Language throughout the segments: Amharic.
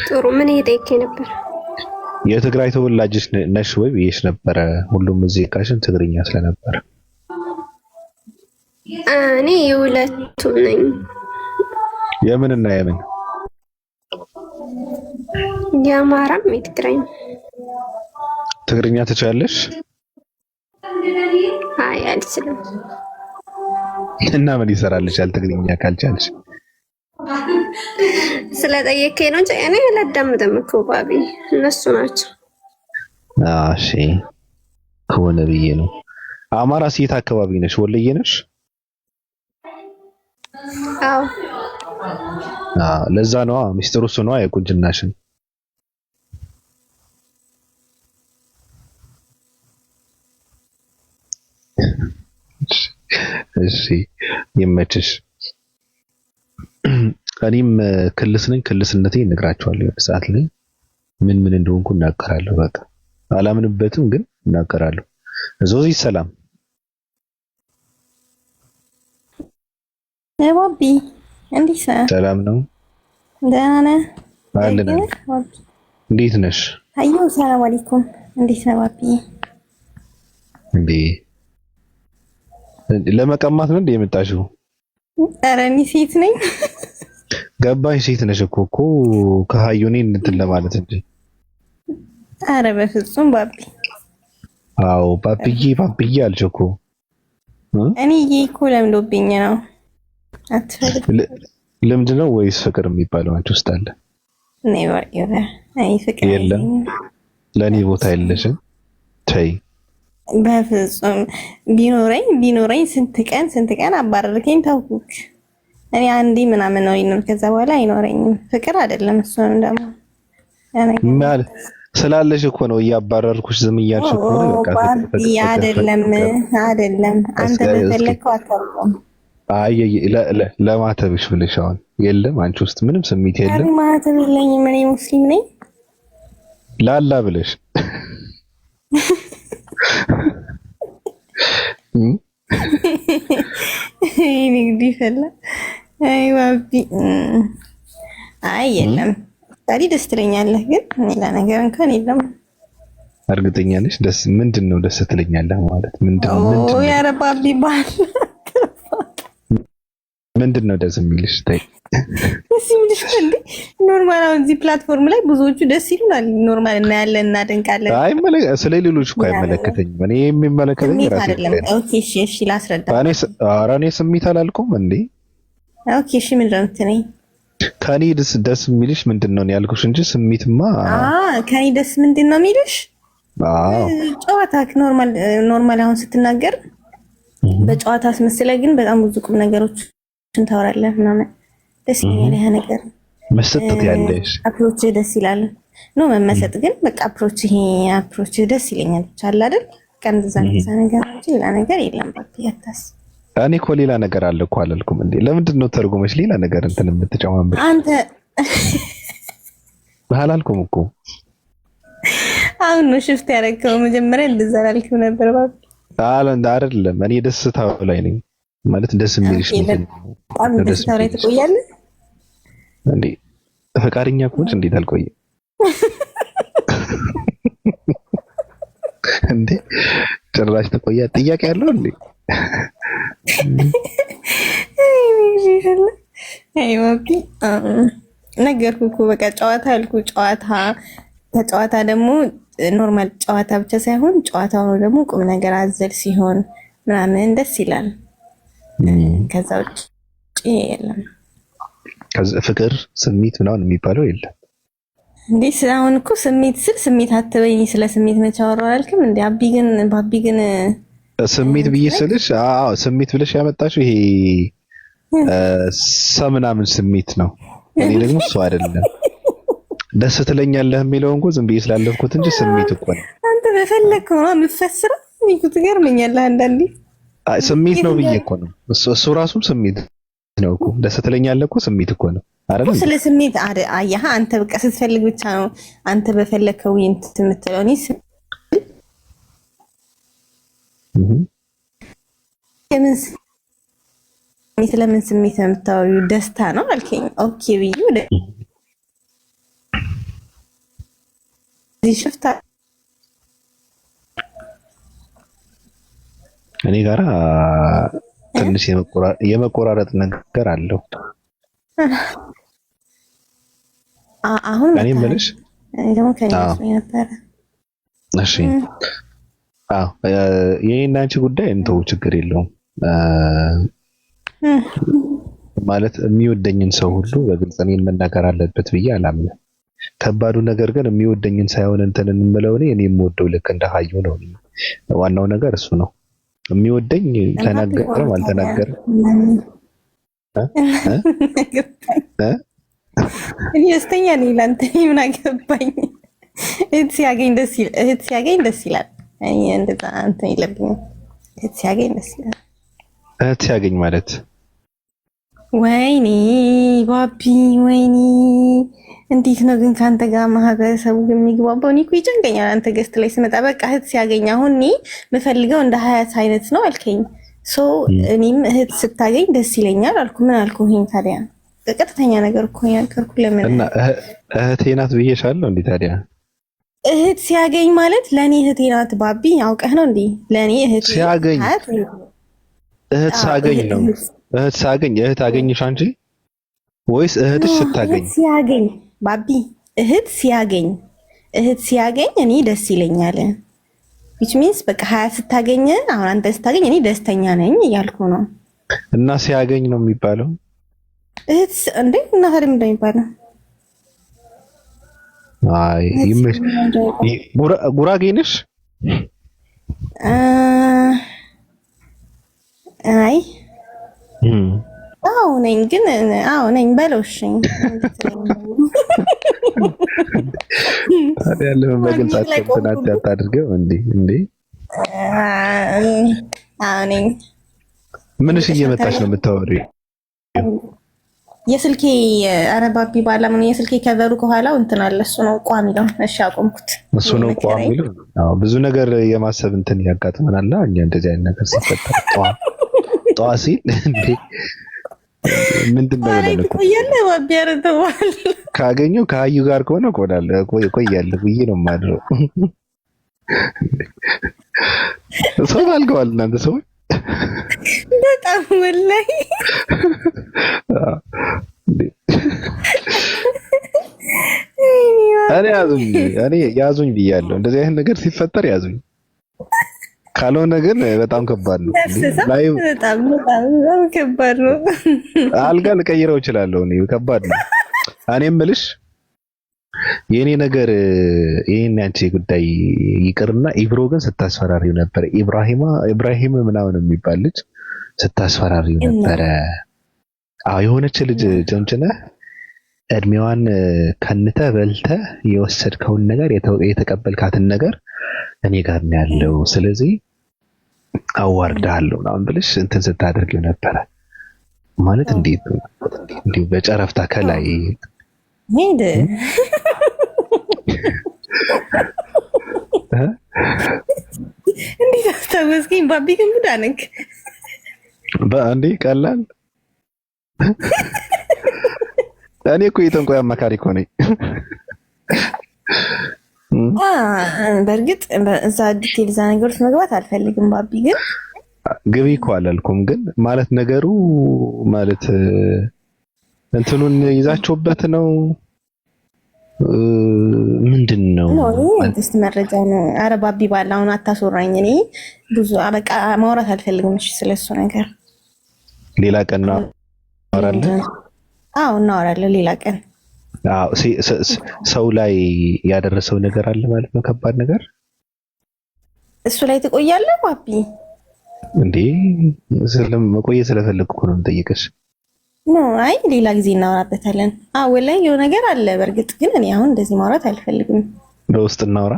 ጥሩ ምን እየጠየከኝ ነበር? የትግራይ ተወላጅ ነሽ ወይ ብዬሽ ነበረ። ሁሉም እዚህ ካሽን ትግርኛ ስለነበረ እኔ የሁለቱም ነኝ። የምንና የምን? የአማራም የትግራይም። ትግርኛ ትችያለሽ? አይ አልችልም። እና ምን ይሰራልሻል ትግርኛ ካልቻልሽ? ስለጠየከኝ ነው እንጂ እኔ አላዳምጥም እኮ ባቢ፣ እነሱ ናቸው። እሺ ከሆነ ብዬ ነው። አማራ ሴት አካባቢ ነሽ? ወለየ ነሽ? አዎ ለዛ ነው ሚስጥሩ እሱ ነው የቁንጅናሽን። እሺ ይመችሽ። እኔም ክልስ ነኝ። ክልስነቴን እነግራቸዋለሁ ሰዓት ላይ ምን እንደሆንኩ እናገራለሁ። በቃ አላምንበትም ግን እናገራለሁ። ዞዚ ሰላም ባቢ፣ እንዴት ነህ? ሰላም ነው። ደህና ነህ? አለን። እንዴት ነሽ? አዩ ሰላም አለይኩም። እንዴት ነህ ባቢ? እንዴ ለመቀማት ነው እንዴ የመጣሽው? ኧረ እኔ ሴት ነኝ። ገባኝ። ሴት ነሽ እኮ ከሀዩኔ እንትን ለማለት እንጂ። ኧረ በፍጹም ባቢ። አዎ ፓፒዬ አልሽ እኮ። እኔ እኮ ለምዶብኝ ነው። አትፈልግ። ልምድ ነው ወይስ ፍቅር የሚባለው አንቺ ውስጥ አለ? አይ ፍቅር የለም። ለእኔ ቦታ የለሽም። ተይ በፍጹም። ቢኖረኝ ስንት ቀን አባረርከኝ፣ ተውኩክ። እኔ አንዴ ምናምን ነው ይኖር፣ ከዛ በኋላ አይኖረኝም። ፍቅር አይደለም እሱ ነው ደግሞ ማለት ስላለሽ እኮ ነው እያባረርኩሽ ዝም እያልሽ እኮ ነው። በቃ አይደለም አንተ በፈለከው አታውቅም። አይ ለማተብሽ ብለሽ አሁን የለም አንቺ ውስጥ ምንም ስሜት የለም። አይ ማተብ የለኝም፣ እኔ ሙስሊም ነኝ። ላላ ብለሽ ንግዲ ፈላ። አይ ባቢ፣ አይ የለም። ታዲያ ደስ ትለኛለህ፣ ግን ሌላ ነገር እንኳን የለም። እርግጠኛ ነሽ? ምንድን ነው ደስ ትለኛለህ ማለት ምንድን ነው? ያ ባቢ ባል ምንድን ነው ደስ የሚልሽ? ተይ ደስ የሚልሽ እንዴ? ኖርማል አሁን እዚህ ፕላትፎርም ላይ ብዙዎቹ ደስ ይሉናል። ኖርማል እናያለን፣ እናደንቃለን። አይ ስለ ሌሎች እኮ አይመለከተኝም። እኔ የሚመለከተኝ ራሴ አይደለም። ኦኬ እሺ ላስረዳ። እኔ ስሜት አላልኩም እንዴ? ኦኬ እሺ ምንድን ነው የምትለኝ? ከኔ ደስ የሚልሽ ምንድን ነው ያልኩሽ እንጂ ስሜትማ ከኔ ደስ ምንድን ነው የሚልሽ? ጨዋታ ኖርማል አሁን ስትናገር በጨዋታ አስመስለህ ግን በጣም ብዙ ቁም ነገሮችን ታወራለህ ምናምን ደስ ይላል። ያ ነገር መሰጠት ያለሽ አፕሮች ደስ ይላል። ኖ መመሰጥ ግን በቃ አፕሮች ደስ ይለኛል። ብቻ አለ አይደል? ከእንደዛ ነገር እንጂ ሌላ ነገር የለም። ባክ ያታስ እኔ እኮ ሌላ ነገር አለ እኮ አላልኩም እንዴ? ለምንድን ነው ተርጉመሽ ሌላ ነገር እንትን የምትጨማምር? አንተ አላልኩም እኮ አሁን ነው ሽፍት ያደረገው። መጀመሪያ እንደዛ አላልኩም ነበር ባክ። አይደለም እኔ ደስታው ላይ ነኝ ማለት ደስ የሚልሽ ነው። በጣም ደስታው ላይ ትቆያለህ እንዴ? ፈቃደኛ ከሆንሽ እንዴት አልቆይም እንዴ? ጭራሽ ተቆያ ጥያቄ ያለው እንዴ? አይ ባቢ ነገርኩህ እኮ በቃ ጨዋታ አልኩ። ከጨዋታ ደግሞ ኖርማል ጨዋታ ብቻ ሳይሆን ጨዋታው ነው ደግሞ ቁም ነገር አዘል ሲሆን ምናምን ደስ ይላል። ከዛ ውጭ የለም። ፍቅር ስሜት ምናምን የሚባለው የለም እንዴ? አሁን እኮ ስሜት ስሜት አትበይኝ። ስለ ስሜት መቼ አወራሁ አላልክም እንዴ? ባቢ ግን ስሜት ብዬ ስልሽ ስሜት ብለሽ ያመጣሽው ይሄ ሰምናምን ስሜት ነው። እኔ ደግሞ እሱ አይደለም። ደስ ትለኛለህ የሚለውን እኮ ዝም ብዬ ስላለፍኩት እንጂ ስሜት እኮ ነው። አንተ በፈለግከው ነው የምትፈስረው። እኮ ትገርመኛለህ አንዳንዴ። ስሜት ነው ብዬ እኮ ነው። እሱ ራሱ ስሜት ነው እኮ። ደስ ትለኛለህ እኮ ስሜት እኮ ነው አይደል? ስለ ስሜት አያህ አንተ በቃ ስትፈልግ ብቻ ነው አንተ በፈለግከው የምትለው። እኔ የምን ስለምን ስሜት ነው የምታወሪው? ደስታ ነው አልከኝ። ኦኬ ብዬ ወደ ሽፍታ እኔ ጋራ ትንሽ የመቆራረጥ ነገር አለው። አሁን እኔ የምልሽ ደግሞ ከእኔ ነበረ። እሺ የኔና አንቺ ጉዳይ እንተው፣ ችግር የለውም። ማለት የሚወደኝን ሰው ሁሉ በግልጽ እኔን መናገር አለበት ብዬ አላምንም። ከባዱ ነገር ግን የሚወደኝን ሳይሆን እንትን እንምለው እኔ የምወደው ልክ እንደ ሀዩ ነው። ዋናው ነገር እሱ ነው። የሚወደኝ ተናገረም አልተናገረም እኔ ደስተኛ ነኝ። ላንተ ምን አገባኝ? እህት ሲያገኝ ደስ ይላል። እንደዛ እንትን የለብኝም። እህት ሲያገኝ ደስ ይላል። እህት ሲያገኝ ማለት ወይኔ ባቢ፣ ወይኔ እንዴት ነው ግን ከአንተ ጋር ማህበረሰቡ የሚግባባው? እኔ እኮ ይጨንቀኛል አንተ ገስት ላይ ስመጣ። በቃ እህት ሲያገኝ አሁን እኔ የምፈልገው እንደ ሀያት አይነት ነው አልከኝ። እኔም እህት ስታገኝ ደስ ይለኛል አልኩ። ምን አልኩኝ ታዲያ? ቀጥተኛ ነገር እኮ ያልከርኩ። ለምን እና እህቴ ናት ብዬሻለሁ እንዴ ታዲያ? እህት ሲያገኝ ማለት ለእኔ እህቴ ናት ባቢ። አውቀህ ነው እንዴ? ለእኔ እህት ሲያገኝ እህት ሳገኝ ነው። እህት ሳገኝ እህት አገኝሽ አንቺ ወይስ እህትሽ ስታገኝ? ሲያገኝ ባቢ፣ እህት ሲያገኝ እኔ ደስ ይለኛል። which means በቃ ሀያ ስታገኝ፣ አሁን አንተ ስታገኝ እኔ ደስተኛ ነኝ እያልኩ ነው። እና ሲያገኝ ነው የሚባለው እህት እንዴ? እና ታዲያ ምንድን ነው የሚባለው? አይ ይመሽ ጉራጌ ነሽ? አይ አዎ ነኝ፣ ግን አዎ ነኝ በለውሽኝ። ታዲያ ለምን በግልጽ አታድርገው እንዴ? አዎ ነኝ። ምንሽ እየመጣች ነው የምታወሪው? የስልኬ ኧረ ባቢ ባላምን የስልኬ ከቨሩ ከኋላው እንትን አለ። እሱ ነው ቋሚ ነው። እሺ አቆምኩት። እሱ ነው ቋሚ ነው። አዎ ብዙ ነገር የማሰብ እንትን ያጋጥመናል። እኛ እንደዚህ አይነት ነገር ሲፈጠር ጧ ሲል እንዴ ምንድነው ያለው? ቆያለ ባቢ ያረተዋል። ካገኘው ከሀዩ ጋር ከሆነ ቆያለሁ ብዬ ነው የማድረው። ሰው አልገዋል እናንተ ሰዎች በጣም ወላሂ እኔ ያዙኝ ብያለሁ። እንደዚህ አይነት ነገር ሲፈጠር ያዙኝ። ካልሆነ ግን በጣም ከባድ ነው። በጣም ከባድ ነው። አልጋ ልቀይረው እችላለሁ። እኔ ከባድ ነው። እኔ የምልሽ የኔ ነገር ይሄን ያንቺ ጉዳይ ይቅርና ኢብሮ ግን ስታስፈራሪው ነበር። ኢብራሂም ምናምን የሚባል ልጅ ስታስፈራሪው ነበረ። የሆነች ልጅ ጀንጅነህ እድሜዋን ከንተ በልተ የወሰድከውን ነገር የተቀበልካትን ነገር እኔ ጋር ነው ያለው፣ ስለዚህ አዋርዳለሁ ምናምን ብለሽ እንትን ስታደርጊው ነበረ። ማለት እንዴት እንዲሁ በጨረፍታ ከላይ ሄደ እንዴት አስታወስከኝ ባቢ? ግን ሙዳ ነክ በአንዴ ቀላል። እኔ እኮ የጠንቋይ አማካሪ እኮ ነኝ። በእርግጥ እዛ ዲቴል እዛ ነገሮች መግባት አልፈልግም ባቢ። ግን ግቢ እኮ አላልኩም። ግን ማለት ነገሩ ማለት እንትኑን ይዛችሁበት ነው ምንድን ነው? መንግስት መረጃ ነው። ኧረ ባቢ ባላ አሁን አታስወራኝ። እኔ ብዙ በቃ ማውራት አልፈልግም። እሺ ስለሱ ነገር ሌላ ቀን እናወራለን። አዎ እናወራለን ሌላ ቀን። ሰው ላይ ያደረሰው ነገር አለ ማለት ነው፣ ከባድ ነገር። እሱ ላይ ትቆያለህ ባቢ? እንዴ መቆየት ስለፈለግኩ ነው የምጠይቅሽ። ኖ አይ ሌላ ጊዜ እናወራበታለን። ላይ የሆነ ነገር አለ በእርግጥ፣ ግን እኔ አሁን እንደዚህ ማውራት አልፈልግም። በውስጥ እናውራ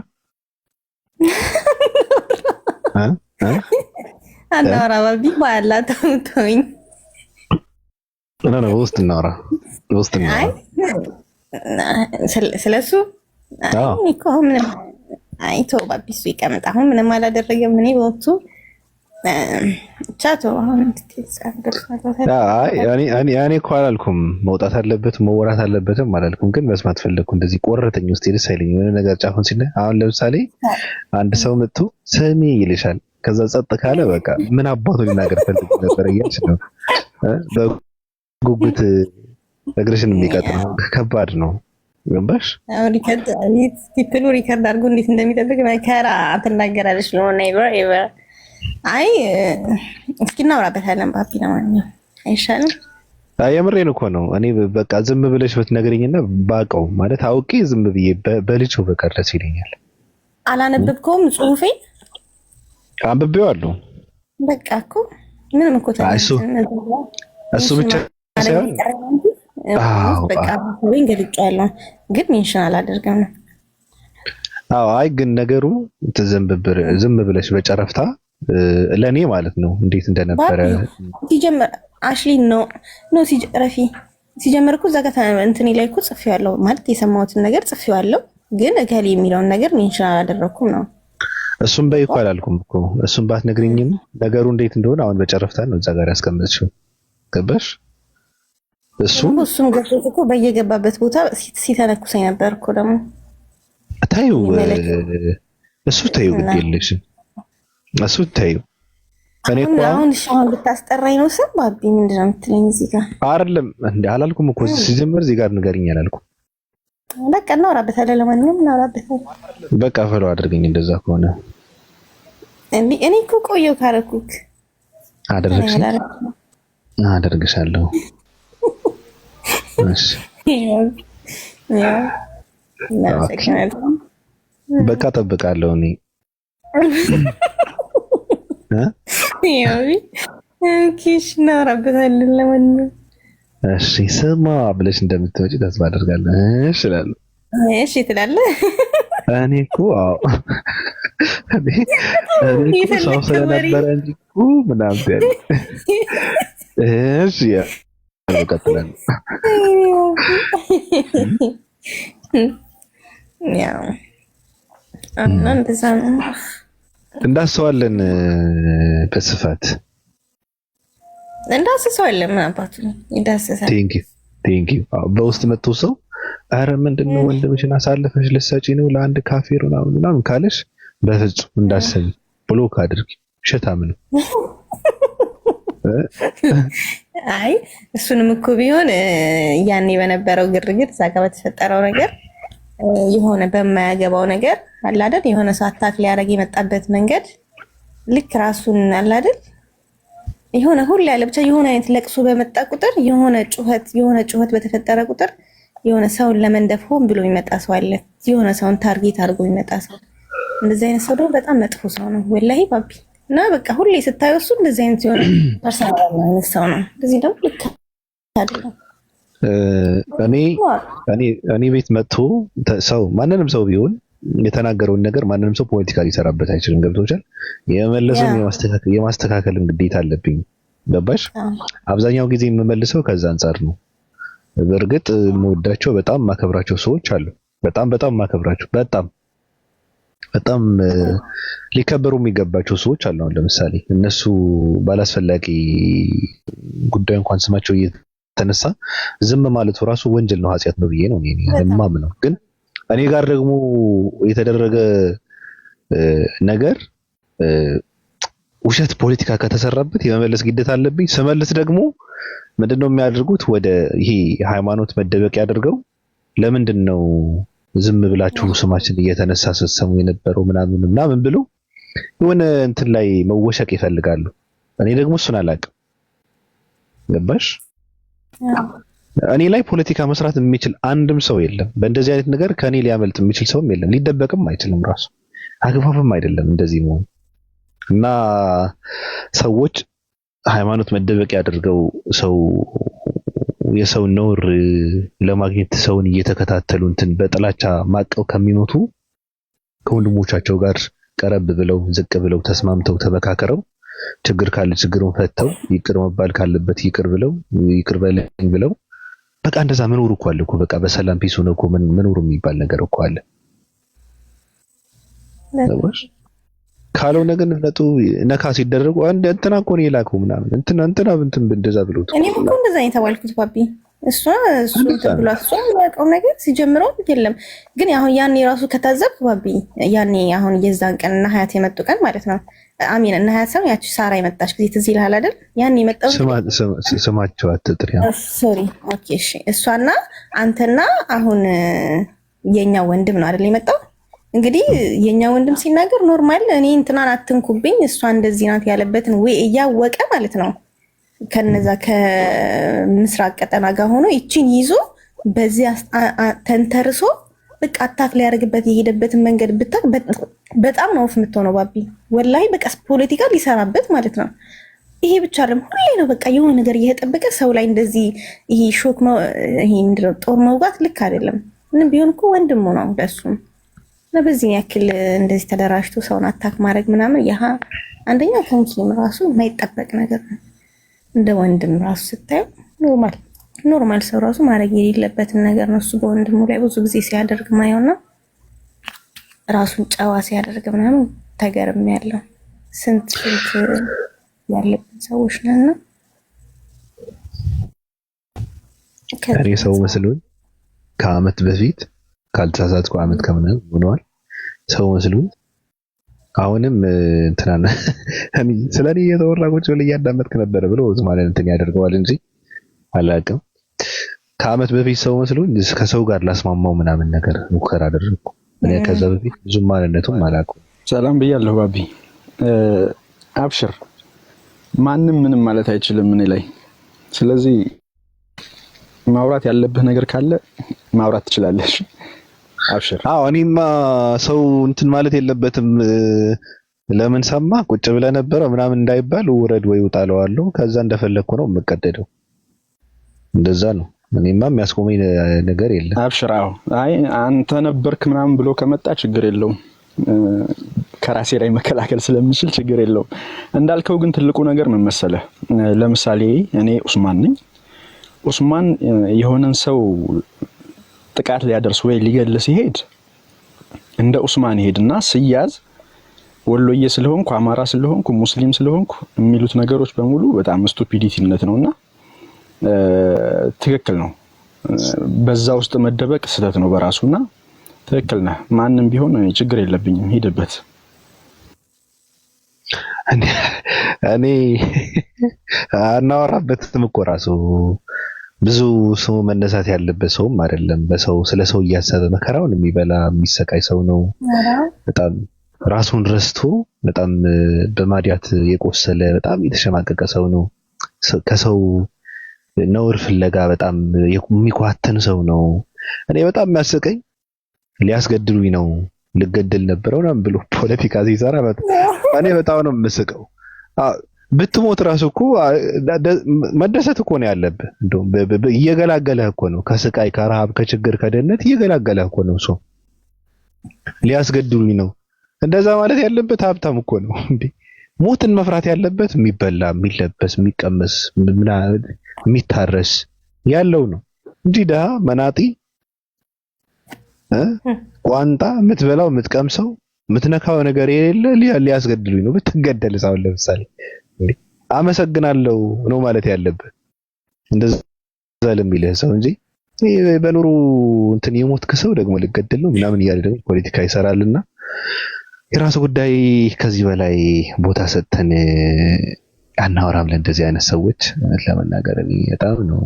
አናወራ ባቢ ባላ ተውኝ። ነው በውስጥ እናውራ። በውስጥ እናውራ ስለሱ አይ ተው ባቢ፣ እሱ ይቀመጥ። አሁን ምንም አላደረገም። እኔ በወቅቱ ቻቶ አሁን እኔ እኮ አላልኩም መውጣት አለበት መወራት አለበትም አላልኩም፣ ግን መስማት ፈለግኩ። እንደዚህ ቆረጠኝ ውስጥ ደስ አይለኝም የሆነ ነገር ጫፉን ሲል። አሁን ለምሳሌ አንድ ሰው መጥቶ ስሚ ይልሻል፣ ከዛ ጸጥ ካለ በቃ ምን አባቱ ሊናገር ፈልግ ነበር እያልሽ ነው በጉጉት እግርሽን የሚቀጥ ነው። ከባድ ነው። ገባሽ? ሪከርድ አድርጎ እንዴት እንደሚጠብቅ መከራ ትናገራለች። አይ እስኪ እናውራበታለን። ባቢ ለማንኛውም አይሻልም? የምሬን እኮ ነው። እኔ በቃ ዝም ብለሽ ብትነግረኝና ባቀው ማለት አውቄ ዝም ብዬ በልጅው በቀር ደስ ይለኛል። አላነበብከውም? ጽሁፌን አንብቤዋለሁ። በቃ እኮ ምንም እኮ እሱ ብቻ ሳይሆን በቃ ወይን ገልጫለሁ፣ ግን ሜንሽን አላደርግም ነው። አይ ግን ነገሩ ዝም ብለሽ በጨረፍታ ለኔ ማለት ነው እንዴት እንደነበረ ሲጀምር አሽሊ ነው ረፊ ሲጀምር እኮ እዛ ጋር እንትን ላይ እኮ ጽፌዋለሁ ማለት የሰማሁትን ነገር ጽፌዋለሁ፣ ግን እገሌ የሚለውን ነገር ሜንሽን አላደረኩም ነው። እሱም በይ እኮ አላልኩም እኮ እሱም ባትነግሪኝም ነገሩ እንዴት እንደሆነ አሁን በጨረፍታ ነው እዛ ጋር ያስቀመጥሽው። ገባሽ? እሱም ገብቶት እኮ በየገባበት ቦታ ሲተነኩሰኝ ነበር እኮ ደግሞ ታዩ። እሱ ታዩ ግድ የለሽም እሱ ታዩ። እኔ እኮ አሁን ሻውን ልታስጠራኝ ነው ስም ባቢ ምንድን ነው የምትለኝ? እዚህ ጋር አይደለም እንዴ አላልኩም እኮ ሲጀምር እዚህ ጋር ንገሪኝ አላልኩም። በቃ እናወራበታለን። ለማንኛውም እናወራበታለን። በቃ ፈለው አድርገኝ እንደዛ ከሆነ እንዴ እኔ እኮ ቆየው ካረኩክ አደርግሻለሁ። እሺ በቃ ጠብቃለሁ እኔ ኪሽ እናወራበታለን። ለማንኛውም እሺ ስማ ብለሽ እንደምትመጪ ተስፋ አደርጋለሁ። እሺ እላለሁ። እሺ ትላለህ። እኔ እኮ ሰው ስለነበረ እንጂ እኮ ምናምን ያለ እሺ ቀጥለን ያው እንደዛ ነው እንዳስሰዋለን በስፋት እንዳስሰዋለን። ምን አባቱ ይዳሰሳል። ቴንክ ዩ በውስጥ መጥቶ ሰው አረ ምንድነው ወንድምሽን አሳልፈሽ ልትሰጪ ነው ለአንድ ካፌር ምናምን ካለሽ በፍጹም እንዳሰቢ ብሎክ አድርጊ። ሸታም ነው። አይ እሱንም እኮ ቢሆን ያኔ በነበረው ግርግር እዛ ጋር በተፈጠረው ነገር የሆነ በማያገባው ነገር አለ አይደል የሆነ ሰው አታክ ሊያደርግ የመጣበት መንገድ ልክ ራሱን አለ አይደል የሆነ ሁሉ ያለ ብቻ የሆነ አይነት ለቅሶ በመጣ ቁጥር የሆነ ጩኸት በተፈጠረ ቁጥር የሆነ ሰውን ለመንደፍ ሆን ብሎ የሚመጣ ሰው አለ። የሆነ ሰውን ታርጌት አድርጎ የሚመጣ ሰው፣ እንደዚህ አይነት ሰው ደግሞ በጣም መጥፎ ሰው ነው ወላሂ ባቢ። እና በቃ ሁሌ ስታየው እሱ እንደዚህ አይነት የሆነ ፐርሰናል አይነት ሰው ነው። እንደዚህ ደግሞ ልክ አይደለም። እኔ ቤት መጥቶ ሰው ማንንም ሰው ቢሆን የተናገረውን ነገር ማንንም ሰው ፖለቲካ ሊሰራበት አይችልም። ገብቶሻል? የመለሱን የማስተካከልን ግዴታ አለብኝ። ገባሽ? አብዛኛው ጊዜ የምመልሰው ከዛ አንጻር ነው። በእርግጥ የምወዳቸው በጣም ማከብራቸው ሰዎች አሉ። በጣም ማከብራቸው በጣም ሊከበሩ የሚገባቸው ሰዎች አሉ። አሁን ለምሳሌ እነሱ ባላስፈላጊ ጉዳይ እንኳን ስማቸው እየተነሳ ዝም ማለቱ ራሱ ወንጀል ነው፣ ኃጢአት ነው ብዬ ነው እኔ የማምነው። ግን እኔ ጋር ደግሞ የተደረገ ነገር ውሸት ፖለቲካ ከተሰራበት የመመለስ ግዴታ አለብኝ። ስመልስ ደግሞ ምንድነው የሚያደርጉት? ወደ ይሄ ሃይማኖት መደበቂያ አድርገው ለምንድን ነው ዝም ብላችሁ ስማችን እየተነሳ ስትሰሙ የነበረው ምናምን ብለው የሆነ እንትን ላይ መወሸቅ ይፈልጋሉ። እኔ ደግሞ እሱን አላውቅም። ገባሽ? እኔ ላይ ፖለቲካ መስራት የሚችል አንድም ሰው የለም። በእንደዚህ አይነት ነገር ከኔ ሊያመልጥ የሚችል ሰውም የለም። ሊደበቅም አይችልም። ራሱ አግባብም አይደለም እንደዚህ መሆን እና ሰዎች ሃይማኖት መደበቂያ አድርገው ሰው የሰውን ነውር ለማግኘት ሰውን እየተከታተሉ እንትን በጥላቻ ማቀው ከሚሞቱ ከወንድሞቻቸው ጋር ቀረብ ብለው ዝቅ ብለው ተስማምተው ተመካከረው ችግር ካለ ችግሩን ፈተው ይቅር መባል ካለበት ይቅር ብለው ይቅር በለኝ ብለው በቃ እንደዛ መኖር እኮ አለ እኮ በቃ በሰላም ፒስ ሆነ እኮ መኖር የሚባል ነገር እኮ አለ። ካልሆነ ግን ነጡ ነካ ሲደረጉ አንድ እንትና እኮ ነው የላከው ምናምን እንትና እንደዛ ብሎት እኔም እኮ እንደዛ ነው የተባልኩት ባቢ። እሱ ብሏት እሷ ያውቀው ነገር ሲጀምረው የለም። ግን አሁን ያኔ ራሱ ከታዘብክ ባቢ ያኔ አሁን የዛን ቀን እና ሀያት የመጡ ቀን ማለት ነው አሚን እና ሀያት ሰው ያቺ ሳራ የመጣች ጊዜ ትዝ ይልሃል አይደል? ያኔ የመጣው ስማቸው አትጥሪ። ሶሪ ኦኬ እሺ። እሷና አንተና አሁን የኛ ወንድም ነው አይደል የመጣው? እንግዲህ የኛ ወንድም ሲናገር ኖርማል እኔ እንትናን አትንኩብኝ እሷ እንደዚህ ናት ያለበትን ወይ እያወቀ ማለት ነው ከነዛ ከምስራቅ ቀጠና ጋር ሆኖ ይቺን ይዞ በዚህ ተንተርሶ በቃ አታክ ሊያደርግበት የሄደበትን መንገድ ብታክ በጣም ነው የምትሆነው ባቢ። ወላሂ በቃ ፖለቲካ ሊሰራበት ማለት ነው። ይሄ ብቻ አይደለም ሁሌ ነው በቃ የሆነ ነገር እየተጠበቀ ሰው ላይ እንደዚህ ይሄ ሾክ ነው ይሄ ምንድነው ጦር መውጋት ልክ አይደለም። ምንም ቢሆን እኮ ወንድሙ ነው ለሱም እና በዚህ ያክል እንደዚህ ተደራጅቶ ሰውን አታክ ማድረግ ምናምን ያ አንደኛ ከሙስሊም ራሱ የማይጠበቅ ነገር ነው። እንደ ወንድም ራሱ ስታየው ኖርማል ሰው ራሱ ማድረግ የሌለበትን ነገር ነው እሱ በወንድሙ ላይ ብዙ ጊዜ ሲያደርግ ማየውና ራሱን ጨዋ ሲያደርግ ምናምን ተገርም ያለው ስንት ያለብን ሰዎች ነንና እኔ ሰው መስሎኝ ከአመት በፊት ካልተሳሳትኩ አመት ከምናምን ሆኗል ሰው መስሎኝ አሁንም እንትናና ስለኔ እየተወራ ቁጭ ብለህ እያዳመጥክ ነበር ብሎ ማለት እንትን ያደርገዋል እንጂ አላውቅም። ከአመት በፊት ሰው መስሎኝ ከሰው ጋር ላስማማው ምናምን ነገር ሙከራ አደረግኩ። እኔ ከዛ በፊት ብዙ ማንነቱም አላውቅም። ሰላም ብያለሁ ባቢ። አብሽር ማንም ምንም ማለት አይችልም እኔ ላይ። ስለዚህ ማውራት ያለብህ ነገር ካለ ማውራት ትችላለሽ። አብሽር። እኔማ ሰው እንትን ማለት የለበትም ለምን ሰማ ቁጭ ብለህ ነበረ ምናምን እንዳይባል ውረድ ወይ ውጣለዋለሁ ከዛ እንደፈለኩ ነው የምቀደደው። እንደዛ ነው። እኔማ የሚያስቆመኝ ነገር የለም። አብሽር። አይ አንተ ነበርክ ምናምን ብሎ ከመጣ ችግር የለውም። ከራሴ ላይ መከላከል ስለምችል ችግር የለውም። እንዳልከው ግን ትልቁ ነገር ምን መሰለህ? ለምሳሌ እኔ ኡስማን ነኝ። ኡስማን የሆነን ሰው ጥቃት ሊያደርስ ወይ ሊገል ሲሄድ እንደ ኡስማን ይሄድና ሲያዝ ወሎዬ ስለሆንኩ አማራ ስለሆንኩ ሙስሊም ስለሆንኩ የሚሉት ነገሮች በሙሉ በጣም ስቱፒዲቲነት ነውና ትክክል ነው። በዛ ውስጥ መደበቅ ስህተት ነው በራሱና ትክክል ነህ። ማንንም ቢሆን ችግር የለብኝም ሄድበት። እኔ አናወራበትም እኮ ራሱ ብዙ ሰው መነሳት ያለበት ሰውም አይደለም። በሰው ስለ ሰው እያሰበ መከራውን የሚበላ የሚሰቃይ ሰው ነው። በጣም ራሱን ረስቶ በጣም በማዲያት የቆሰለ በጣም የተሸማቀቀ ሰው ነው። ከሰው ነውር ፍለጋ በጣም የሚኳተን ሰው ነው። እኔ በጣም የሚያስቀኝ ሊያስገድሉኝ ነው ልገደል ነበረው ምናምን ብሎ ፖለቲካ ሲሰራ እኔ በጣም ነው የምስቀው። ብትሞት ራሱ እኮ መደሰት እኮ ነው ያለብህ። እንደውም እየገላገለህ እኮ ነው ከስቃይ ከረሃብ ከችግር ከደህንነት እየገላገለህ እኮ ነው። ሰው ሊያስገድሉኝ ነው እንደዛ ማለት ያለበት ሀብታም እኮ ነው እንዴ። ሞትን መፍራት ያለበት የሚበላ የሚለበስ የሚቀመስ የሚታረስ ያለው ነው እንጂ ደሃ መናጢ ቋንጣ የምትበላው የምትቀምሰው የምትነካው ነገር የሌለ ሊያስገድሉኝ ነው። ብትገደል ሳው ለምሳሌ እንዴ አመሰግናለሁ ነው ማለት ያለበት እንደዛ ለሚልህ ሰው እንጂ በኑሩ እንትን የሞትክ ሰው ደግሞ ልገደል ነው ምናምን እያለ ደግሞ ፖለቲካ ይሰራልና የራሱ ጉዳይ። ከዚህ በላይ ቦታ ሰጥተን አናወራም ለእንደዚህ አይነት ሰዎች። ለመናገር እኔ በጣም ነው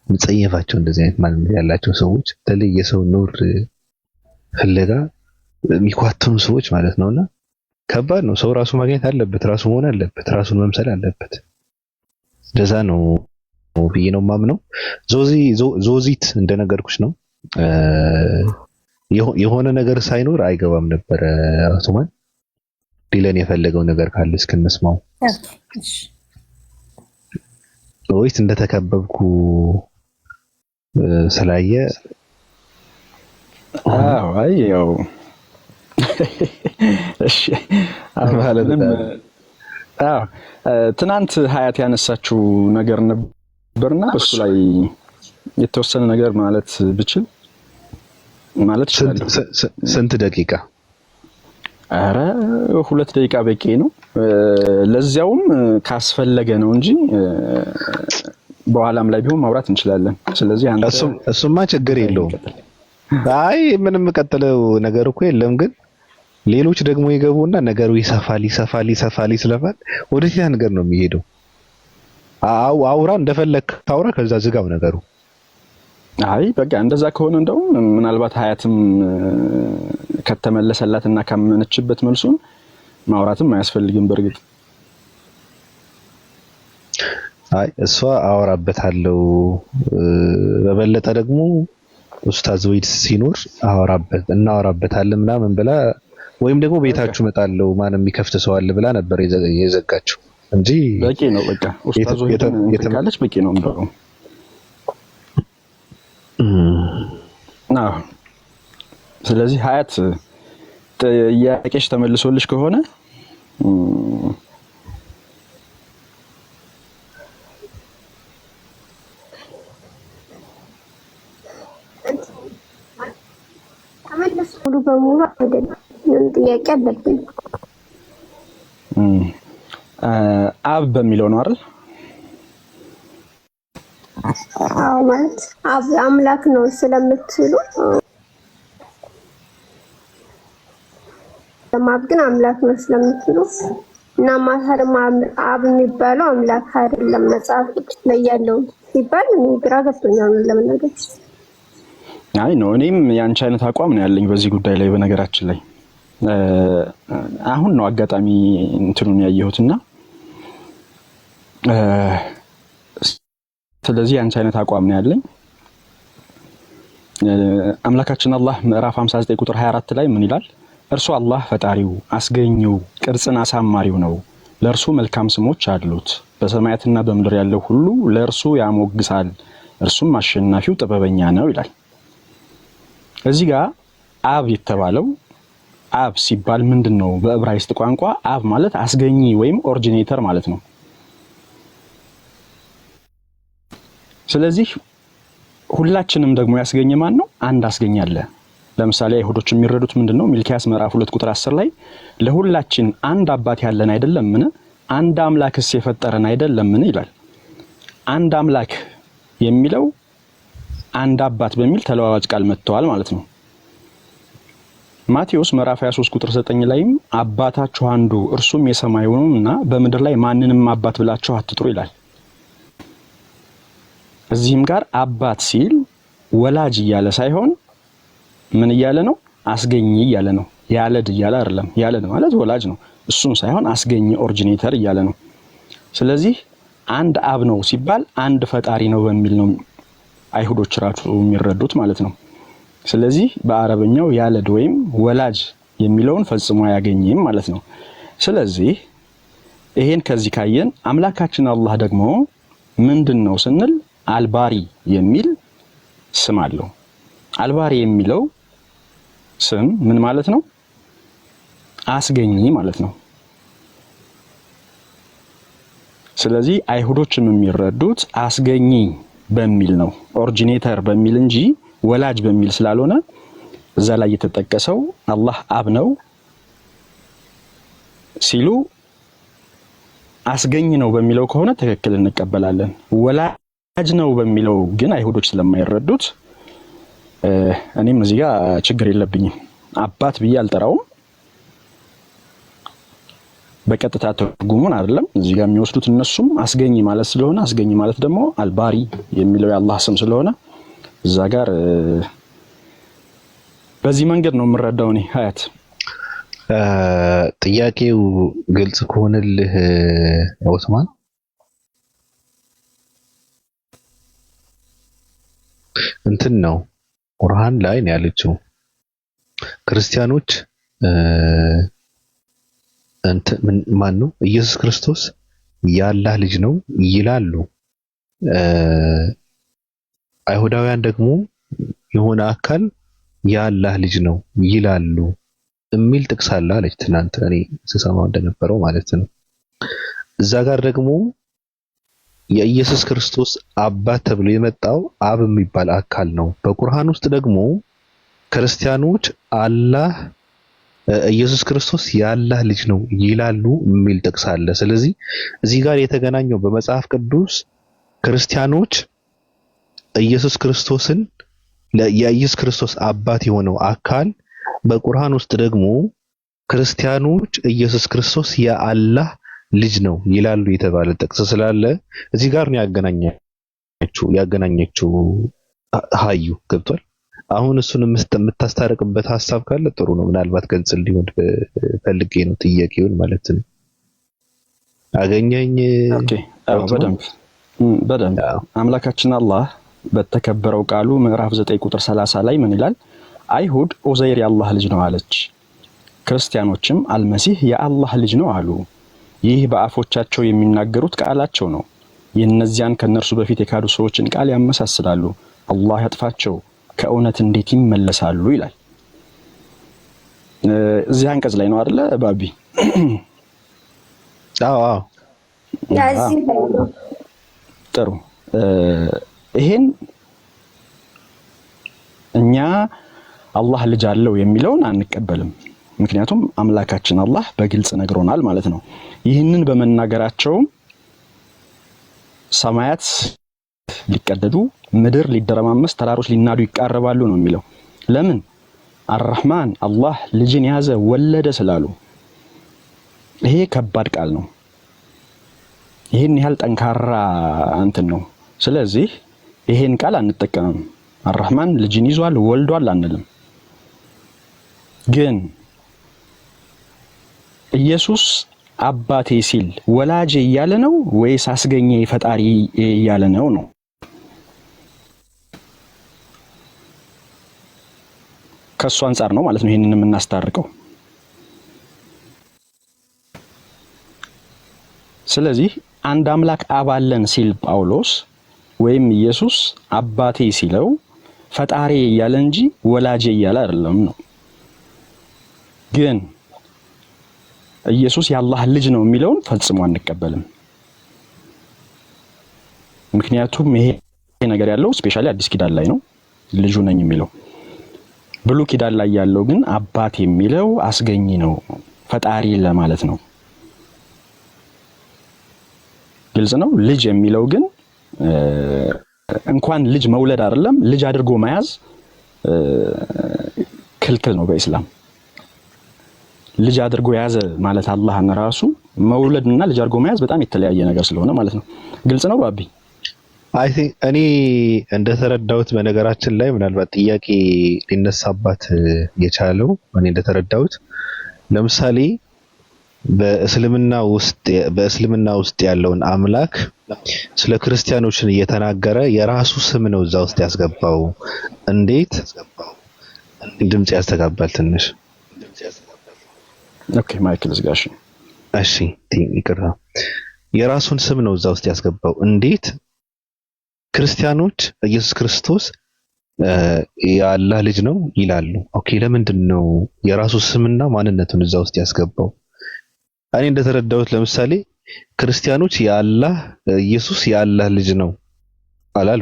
ምጸየፋቸው እንደዚህ አይነት ማንነት ያላቸው ሰዎች፣ በተለይ የሰው ኑር ፍለጋ የሚኳተኑ ሰዎች ማለት ነውና ከባድ ነው። ሰው ራሱ ማግኘት አለበት፣ ራሱ መሆን አለበት፣ ራሱን መምሰል አለበት። እንደዛ ነው ብዬ ነው የማምነው። ዞዚት እንደነገርኩሽ ነው የሆነ ነገር ሳይኖር አይገባም ነበር ኦስማን። ዲለን የፈለገው ነገር ካለ እስክንስማው ወይስ እንደተከበብኩ ስላየ አይ ያው እሺ አባለንም ትናንት ሀያት ያነሳችው ነገር ነበርና እሱ ላይ የተወሰነ ነገር ማለት ብችል ማለት ስንት ደቂቃ ኧረ 2 ደቂቃ በቂ ነው። ለዚያውም ካስፈለገ ነው እንጂ በኋላም ላይ ቢሆን ማውራት እንችላለን። ስለዚህ አንተ እሱማ ችግር የለውም። አይ ምንም ቀጥለው ነገር እኮ የለም። ግን ሌሎች ደግሞ ይገቡና ነገሩ ይሰፋል ወደዚህ ነገር ነው የሚሄደው። አውራ እንደፈለክ ታውራ፣ ከዛ ዝጋው ነገሩ። አይ በቃ እንደዛ ከሆነ እንደው ምናልባት ሀያትም ከተመለሰላትና ካመነችበት መልሱን ማውራትም አያስፈልግም። በርግጥ አይ እሷ አወራበታለሁ በበለጠ ደግሞ ኡስታዝ ወይድ ሲኖር እናወራበታለን ምናምን ብላ ወይም ደግሞ ቤታችሁ እመጣለሁ ማንም የሚከፍት ሰው አለ ብላ ነበር የዘጋችው እንጂ በቂ ነው። በቃ ኡስታዝ ወይድ ካለች በቂ ነው እንደው አዎ። ስለዚህ ሀያት ጥያቄሽ ተመልሶልሽ ከሆነ ሙሉ በሙሉ አይደለም። ምን ጥያቄ አለብኝ? አብ በሚለው ነው አይደል? አዎ ማለት አብ አምላክ ነው ስለምትሉ ለማብ ግን አምላክ ነው ስለምትሉ እና ማህርም አብ የሚባለው አምላክ አይደለም መጽሐፍ ቅዱስ ላይ ያለው ሲባል ግራ ገብቶኛል ለመናገር። አይ ነው እኔም ያንቺ አይነት አቋም ነው ያለኝ በዚህ ጉዳይ ላይ። በነገራችን ላይ አሁን ነው አጋጣሚ እንትኑን ያየሁትና ስለዚህ ያንቺ አይነት አቋም ነው ያለኝ። አምላካችን አላህ ምዕራፍ 59 ቁጥር 24 ላይ ምን ይላል? እርሱ አላህ ፈጣሪው አስገኘው ቅርጽን አሳማሪው ነው፣ ለእርሱ መልካም ስሞች አሉት፣ በሰማያትና በምድር ያለው ሁሉ ለእርሱ ያሞግሳል፣ እርሱም አሸናፊው ጥበበኛ ነው ይላል። እዚህ ጋር አብ የተባለው አብ ሲባል ምንድነው? በዕብራይስጥ ቋንቋ አብ ማለት አስገኚ ወይም ኦሪጂኔተር ማለት ነው። ስለዚህ ሁላችንም ደግሞ ያስገኘ ማን ነው? አንድ አስገኝ አለ። ለምሳሌ አይሁዶች የሚረዱት ምንድነው? ሚልኪያስ ምዕራፍ 2 ቁጥር 10 ላይ ለሁላችን አንድ አባት ያለን አይደለምን? አንድ አምላክስ የፈጠረን አይደለምን ይላል። አንድ አምላክ የሚለው አንድ አባት በሚል ተለዋዋጭ ቃል መጥተዋል ማለት ነው። ማቴዎስ ምዕራፍ 23 ቁጥር 9 ላይም አባታችሁ አንዱ እርሱም የሰማዩ ነውና በምድር ላይ ማንንም አባት ብላችሁ አትጥሩ ይላል። እዚህም ጋር አባት ሲል ወላጅ እያለ ሳይሆን ምን እያለ ነው? አስገኝ እያለ ነው። ያለድ እያለ አይደለም። ያለድ ማለት ወላጅ ነው። እሱም ሳይሆን አስገኝ ኦሪጂኔተር እያለ ነው። ስለዚህ አንድ አብ ነው ሲባል አንድ ፈጣሪ ነው በሚል ነው አይሁዶች ራሱ የሚረዱት ማለት ነው። ስለዚህ በአረበኛው ያለድ ወይም ወላጅ የሚለውን ፈጽሞ አያገኝም ማለት ነው። ስለዚህ ይሄን ከዚህ ካየን አምላካችን አላህ ደግሞ ምንድነው ስንል አልባሪ የሚል ስም አለው። አልባሪ የሚለው ስም ምን ማለት ነው? አስገኝ ማለት ነው። ስለዚህ አይሁዶችም የሚረዱት አስገኝ በሚል ነው፣ ኦሪጂኔተር በሚል እንጂ ወላጅ በሚል ስላልሆነ እዛ ላይ የተጠቀሰው አላህ አብ ነው ሲሉ አስገኝ ነው በሚለው ከሆነ ትክክል እንቀበላለን። ወላጅ ነው በሚለው ግን አይሁዶች ስለማይረዱት እኔም እዚህ ጋር ችግር የለብኝም። አባት ብዬ አልጠራውም። በቀጥታ ትርጉሙን አይደለም እዚህ ጋር የሚወስዱት እነሱም አስገኝ ማለት ስለሆነ አስገኝ ማለት ደግሞ አልባሪ የሚለው የአላህ ስም ስለሆነ እዛ ጋር በዚህ መንገድ ነው የምረዳው እኔ። ሀያት ጥያቄው ግልጽ ከሆነልህ ኦስማን እንትን ነው ቁርአን ላይ ነው ያለችው ክርስቲያኖች ማን ነው ኢየሱስ ክርስቶስ የአላህ ልጅ ነው ይላሉ። አይሁዳውያን ደግሞ የሆነ አካል የአላህ ልጅ ነው ይላሉ የሚል ጥቅስ አለ አለች ትናንት እኔ ስሰማው እንደነበረው ማለት ነው። እዛ ጋር ደግሞ የኢየሱስ ክርስቶስ አባት ተብሎ የመጣው አብ የሚባል አካል ነው። በቁርአን ውስጥ ደግሞ ክርስቲያኖች አላህ ኢየሱስ ክርስቶስ የአላህ ልጅ ነው ይላሉ የሚል ጥቅስ አለ። ስለዚህ እዚህ ጋር የተገናኘው በመጽሐፍ ቅዱስ ክርስቲያኖች ኢየሱስ ክርስቶስን የኢየሱስ ክርስቶስ አባት የሆነው አካል፣ በቁርአን ውስጥ ደግሞ ክርስቲያኖች ኢየሱስ ክርስቶስ የአላህ ልጅ ነው ይላሉ የተባለ ጥቅስ ስላለ እዚህ ጋር ነው ያገናኘችው ሀዩ ገብቷል። አሁን እሱን የምታስታርቅበት ሐሳብ ካለ ጥሩ ነው። ምናልባት ግልጽ እንዲሆን ፈልጌ ነው ጥያቄውን ማለት ነው። አገኘኝ። ኦኬ በደንብ አምላካችን አላህ በተከበረው ቃሉ ምዕራፍ 9 ቁጥር 30 ላይ ምን ይላል? አይሁድ ዑዘይር የአላህ ልጅ ነው አለች፣ ክርስቲያኖችም አልመሲህ የአላህ ልጅ ነው አሉ። ይህ በአፎቻቸው የሚናገሩት ቃላቸው ነው። የእነዚያን ከነርሱ በፊት የካዱ ሰዎችን ቃል ያመሳስላሉ። አላህ ያጥፋቸው፣ ከእውነት እንዴት ይመለሳሉ ይላል። እዚህ አንቀጽ ላይ ነው አይደለ ባቢ? አዎ ጥሩ። ይሄን እኛ አላህ ልጅ አለው የሚለውን አንቀበልም። ምክንያቱም አምላካችን አላህ በግልጽ ነግሮናል ማለት ነው። ይህንን በመናገራቸውም ሰማያት ሊቀደዱ፣ ምድር ሊደረማመስ፣ ተራሮች ሊናዱ ይቃረባሉ ነው የሚለው። ለምን? አርራህማን አላህ ልጅን ያዘ ወለደ ስላሉ። ይሄ ከባድ ቃል ነው። ይሄን ያህል ጠንካራ እንትን ነው። ስለዚህ ይሄን ቃል አንጠቀምም። አርራህማን ልጅን ይዟል ወልዷል አንልም። ግን ኢየሱስ አባቴ ሲል ወላጄ እያለ ነው ወይስ አስገኘ ፈጣሪ እያለ ነው? ከሱ አንፃር ነው ማለት ነው ይሄንን የምናስታርቀው። ስለዚህ አንድ አምላክ አብ አለን ሲል ጳውሎስ ወይም ኢየሱስ አባቴ ሲለው ፈጣሪ እያለ እንጂ ወላጄ እያለ አይደለም ነው። ግን ኢየሱስ የአላህ ልጅ ነው የሚለውን ፈጽሞ አንቀበልም። ምክንያቱም ይሄ ነገር ያለው ስፔሻሊ አዲስ ኪዳን ላይ ነው ልጁ ነኝ የሚለው። ብሉይ ኪዳን ላይ ያለው ግን አባት የሚለው አስገኝ ነው፣ ፈጣሪ ለማለት ነው። ግልጽ ነው። ልጅ የሚለው ግን እንኳን ልጅ መውለድ አይደለም ልጅ አድርጎ መያዝ ክልክል ነው በእስላም። ልጅ አድርጎ ያዘ ማለት አላህን ራሱ መውለድና ልጅ አድርጎ መያዝ በጣም የተለያየ ነገር ስለሆነ ማለት ነው። ግልጽ ነው ባቢ? አይ ቲንክ እኔ እንደተረዳሁት በነገራችን ላይ ምናልባት ጥያቄ ሊነሳባት የቻለው እኔ እንደተረዳሁት ለምሳሌ በእስልምና ውስጥ ያለውን አምላክ ስለ ክርስቲያኖችን እየተናገረ የራሱ ስም ነው እዛ ውስጥ ያስገባው። እንዴት ድምጽ ያስተጋባል ትንሽ? ኦኬ ማይክል ዝጋሽ። እሺ ይቅርታ። የራሱን ስም ነው እዛ ውስጥ ያስገባው። እንዴት ክርስቲያኖች ኢየሱስ ክርስቶስ የአላህ ልጅ ነው ይላሉ? ኦኬ ለምንድን ነው የራሱ ስምና ማንነቱን እዛ ውስጥ ያስገባው? እኔ እንደተረዳሁት ለምሳሌ ክርስቲያኖች ኢየሱስ የአላህ ልጅ ነው አላሉ።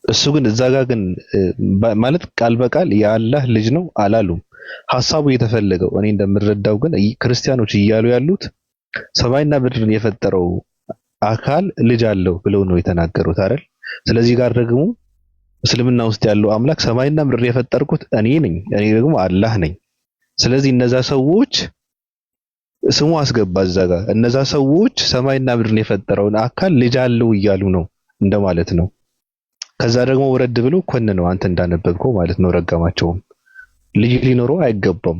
እሱ ግን እዛ ጋር ግን ማለት ቃል በቃል የአላህ ልጅ ነው አላሉም። ሐሳቡ የተፈለገው እኔ እንደምረዳው ግን ክርስቲያኖች እያሉ ያሉት ሰማይና ምድርን የፈጠረው አካል ልጅ አለው ብለው ነው የተናገሩት አይደል? ስለዚህ ጋር ደግሞ እስልምና ውስጥ ያለው አምላክ ሰማይና ምድርን የፈጠርኩት እኔ ነኝ፣ እኔ ደግሞ አላህ ነኝ። ስለዚህ እነዛ ሰዎች ስሙ አስገባ እዛ ጋር። እነዛ ሰዎች ሰማይና ምድርን የፈጠረውን አካል ልጅ አለው እያሉ ነው እንደማለት ነው። ከዛ ደግሞ ወረድ ብሎ ኮን ነው አንተ እንዳነበብከው ማለት ነው። ረገማቸውም ልጅ ሊኖረው አይገባም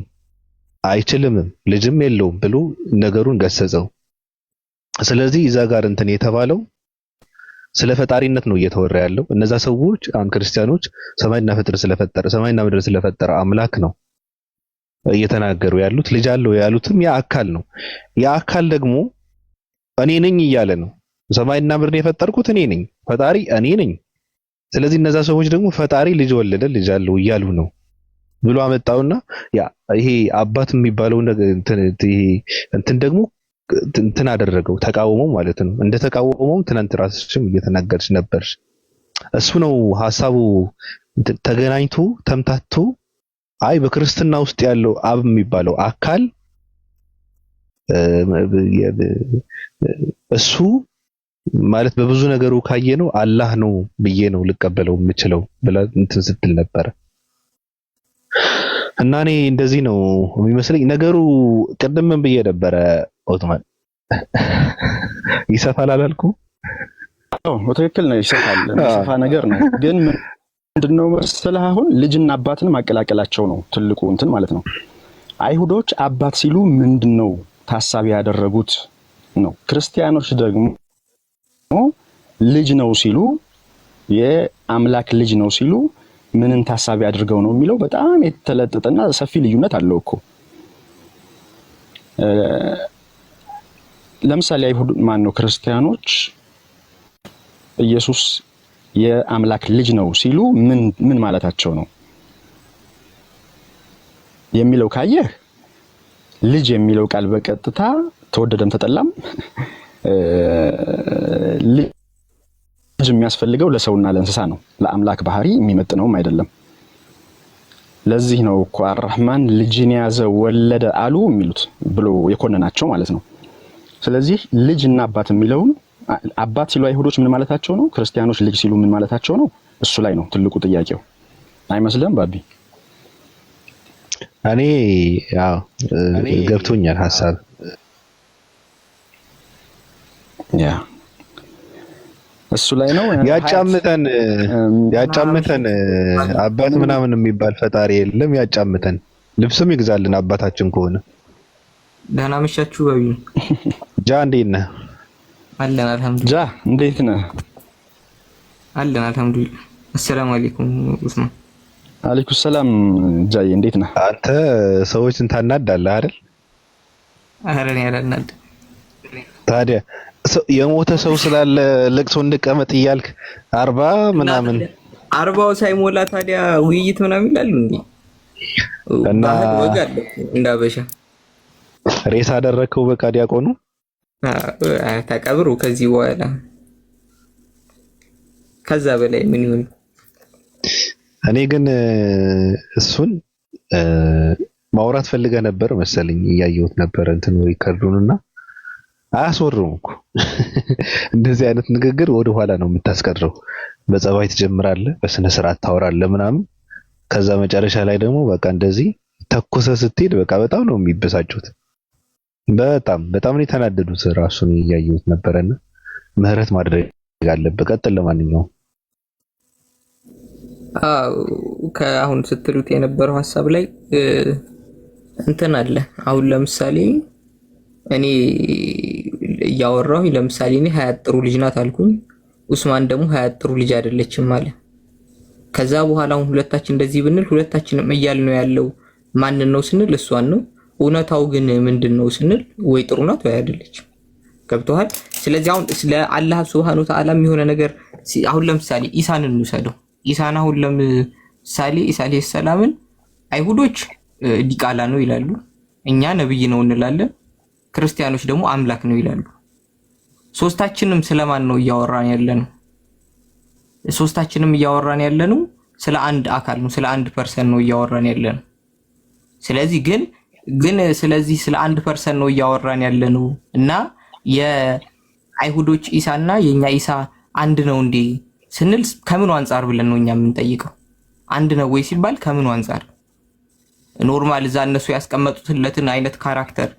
አይችልምም ልጅም የለውም ብሎ ነገሩን ገሰጸው። ስለዚህ እዛ ጋር እንትን የተባለው ስለ ፈጣሪነት ነው እየተወራ ያለው። እነዛ ሰዎች ክርስቲያኖች ሰማይና ምድር ስለፈጠረ አምላክ ነው እየተናገሩ ያሉት። ልጅ አለው ያሉትም ያ አካል ነው። ያ አካል ደግሞ እኔ ነኝ እያለ ነው። ሰማይና ምድርን የፈጠርኩት እኔ ነኝ፣ ፈጣሪ እኔ ነኝ። ስለዚህ እነዛ ሰዎች ደግሞ ፈጣሪ ልጅ ወለደ፣ ልጅ አለው እያሉ ነው ብሎ አመጣውና ያ ይሄ አባት የሚባለው እንትን ደግሞ እንትን አደረገው፣ ተቃወመው ማለት ነው። እንደ ተቃወመው ትናንት ራስሽም እየተናገርሽ ነበር። እሱ ነው ሐሳቡ ተገናኝቶ ተምታቶ አይ በክርስትና ውስጥ ያለው አብ የሚባለው አካል እሱ ማለት በብዙ ነገሩ ካየነው አላህ ነው ብዬ ነው ልቀበለው የምችለው ብላ እንትን ስትል ነበር። እና እኔ እንደዚህ ነው የሚመስለኝ ነገሩ። ቅድም ምን ብዬ ነበረ ኦትማን? ይሰፋል አላልኩ? አዎ ትክክል ነው። ይሰፋል፣ የሚሰፋ ነገር ነው። ግን ምንድነው መሰለህ አሁን ልጅና አባትን ማቀላቀላቸው ነው ትልቁ እንትን ማለት ነው። አይሁዶች አባት ሲሉ ምንድነው ታሳቢ ያደረጉት ነው። ክርስቲያኖች ደግሞ ልጅ ነው ሲሉ የአምላክ ልጅ ነው ሲሉ ምንን ታሳቢ አድርገው ነው የሚለው በጣም የተለጠጠና ሰፊ ልዩነት አለው እኮ። ለምሳሌ አይሁድ ነው ክርስቲያኖች ኢየሱስ የአምላክ ልጅ ነው ሲሉ ምን ማለታቸው ነው የሚለው ካየህ ልጅ የሚለው ቃል በቀጥታ ተወደደም ተጠላም ልጅ የሚያስፈልገው ለሰውና ለእንስሳ ነው። ለአምላክ ባህሪ የሚመጥነውም አይደለም። ለዚህ ነው እኮ አርራህማን ልጅን ያዘ ወለደ አሉ የሚሉት ብሎ የኮነናቸው ማለት ነው። ስለዚህ ልጅና አባት የሚለውን አባት ሲሉ አይሁዶች ምን ማለታቸው ነው? ክርስቲያኖች ልጅ ሲሉ ምን ማለታቸው ነው? እሱ ላይ ነው ትልቁ ጥያቄው። አይመስልም ባቢ? እኔ ያው ገብቶኛል ሐሳብ ያ እሱ ላይ ነው ያጫምተን አባት ምናምን የሚባል ፈጣሪ የለም። ያጫምተን ልብስም ይግዛልን አባታችን ከሆነ። ደህና መሻችሁ ባቢ? ጃ እንዴት ነህ? አለን አልሐምዱሊላህ። ጃ እንዴት ነህ? አለን አልሐምዱሊላህ። አሰላሙ አለይኩም ኡስማን። አለይኩም ሰላም ጃይ እንዴት ነህ? አንተ ሰዎችን ታናዳለህ አይደል? ኧረ እኔ አላናድም። ታዲያ የሞተ ሰው ስላለ ለቅሶ እንቀመጥ እያልክ 40 ምናምን 40 ሳይሞላ ታዲያ ውይይት ምናምን ይላሉ እንዴ? እና ወጋለ እንዳበሻ ሬሳ አደረከው በቃ ዲያቆኑ ተቀብሩ። ከዚህ በኋላ ከዛ በላይ ምን ይሁን? እኔ ግን እሱን ማውራት ፈልገ ነበር መሰለኝ። እያየሁት ነበር እንትን ሪከርዱንና አያስወሩም እኮ እንደዚህ አይነት ንግግር ወደ ኋላ ነው የምታስቀረው። በጸባይ ትጀምራለህ፣ በስነ ስርዓት ታወራለህ ምናምን፣ ከዛ መጨረሻ ላይ ደግሞ በቃ እንደዚህ ተኩሰ ስትሄድ በቃ በጣም ነው የሚበሳጩት። በጣም ነው የተናደዱት። ራሱን እያየሁት ነበርና ምህረት ማድረግ አለበት። ቀጥል። ለማንኛውም ከአሁን ስትሉት የነበረው ሀሳብ ላይ እንትን አለ። አሁን ለምሳሌ እኔ እያወራሁ ለምሳሌ እኔ ሀያት ጥሩ ልጅ ናት አልኩኝ። ኡስማን ደግሞ ሀያት ጥሩ ልጅ አይደለችም አለ። ከዛ በኋላ አሁን ሁለታችን እንደዚህ ብንል ሁለታችንም እያልን ነው ያለው ማንን ነው ስንል እሷን ነው። እውነታው ግን ምንድነው ስንል ወይ ጥሩ ናት ወይ አይደለችም። ገብቶሃል? ስለዚህ አሁን ስለ አላህ ሱብሃነሁ ወተዓላ የሆነ ነገር አሁን ለምሳሌ ኢሳን እንውሰደው። ኢሳን አሁን ለምሳሌ ኢሳ አለይሂ ሰላምን አይሁዶች ዲቃላ ነው ይላሉ፣ እኛ ነብይ ነው እንላለን። ክርስቲያኖች ደግሞ አምላክ ነው ይላሉ። ሶስታችንም ስለማን ነው እያወራን ያለነው? ሶስታችንም እያወራን ያለነው ስለ አንድ አካል ነው፣ ስለ አንድ ፐርሰን ነው እያወራን ያለነው። ስለዚህ ግን ስለዚህ ስለ አንድ ፐርሰን ነው እያወራን ያለነው እና የአይሁዶች ኢሳና የኛ ኢሳ አንድ ነው እንዴ ስንል ከምኑ አንፃር ብለን ነው እኛ የምንጠይቀው? አንድ ነው ወይ ሲባል ከምኑ አንፃር? ኖርማል እዛ እነሱ ያስቀመጡትለትን አይነት ካራክተር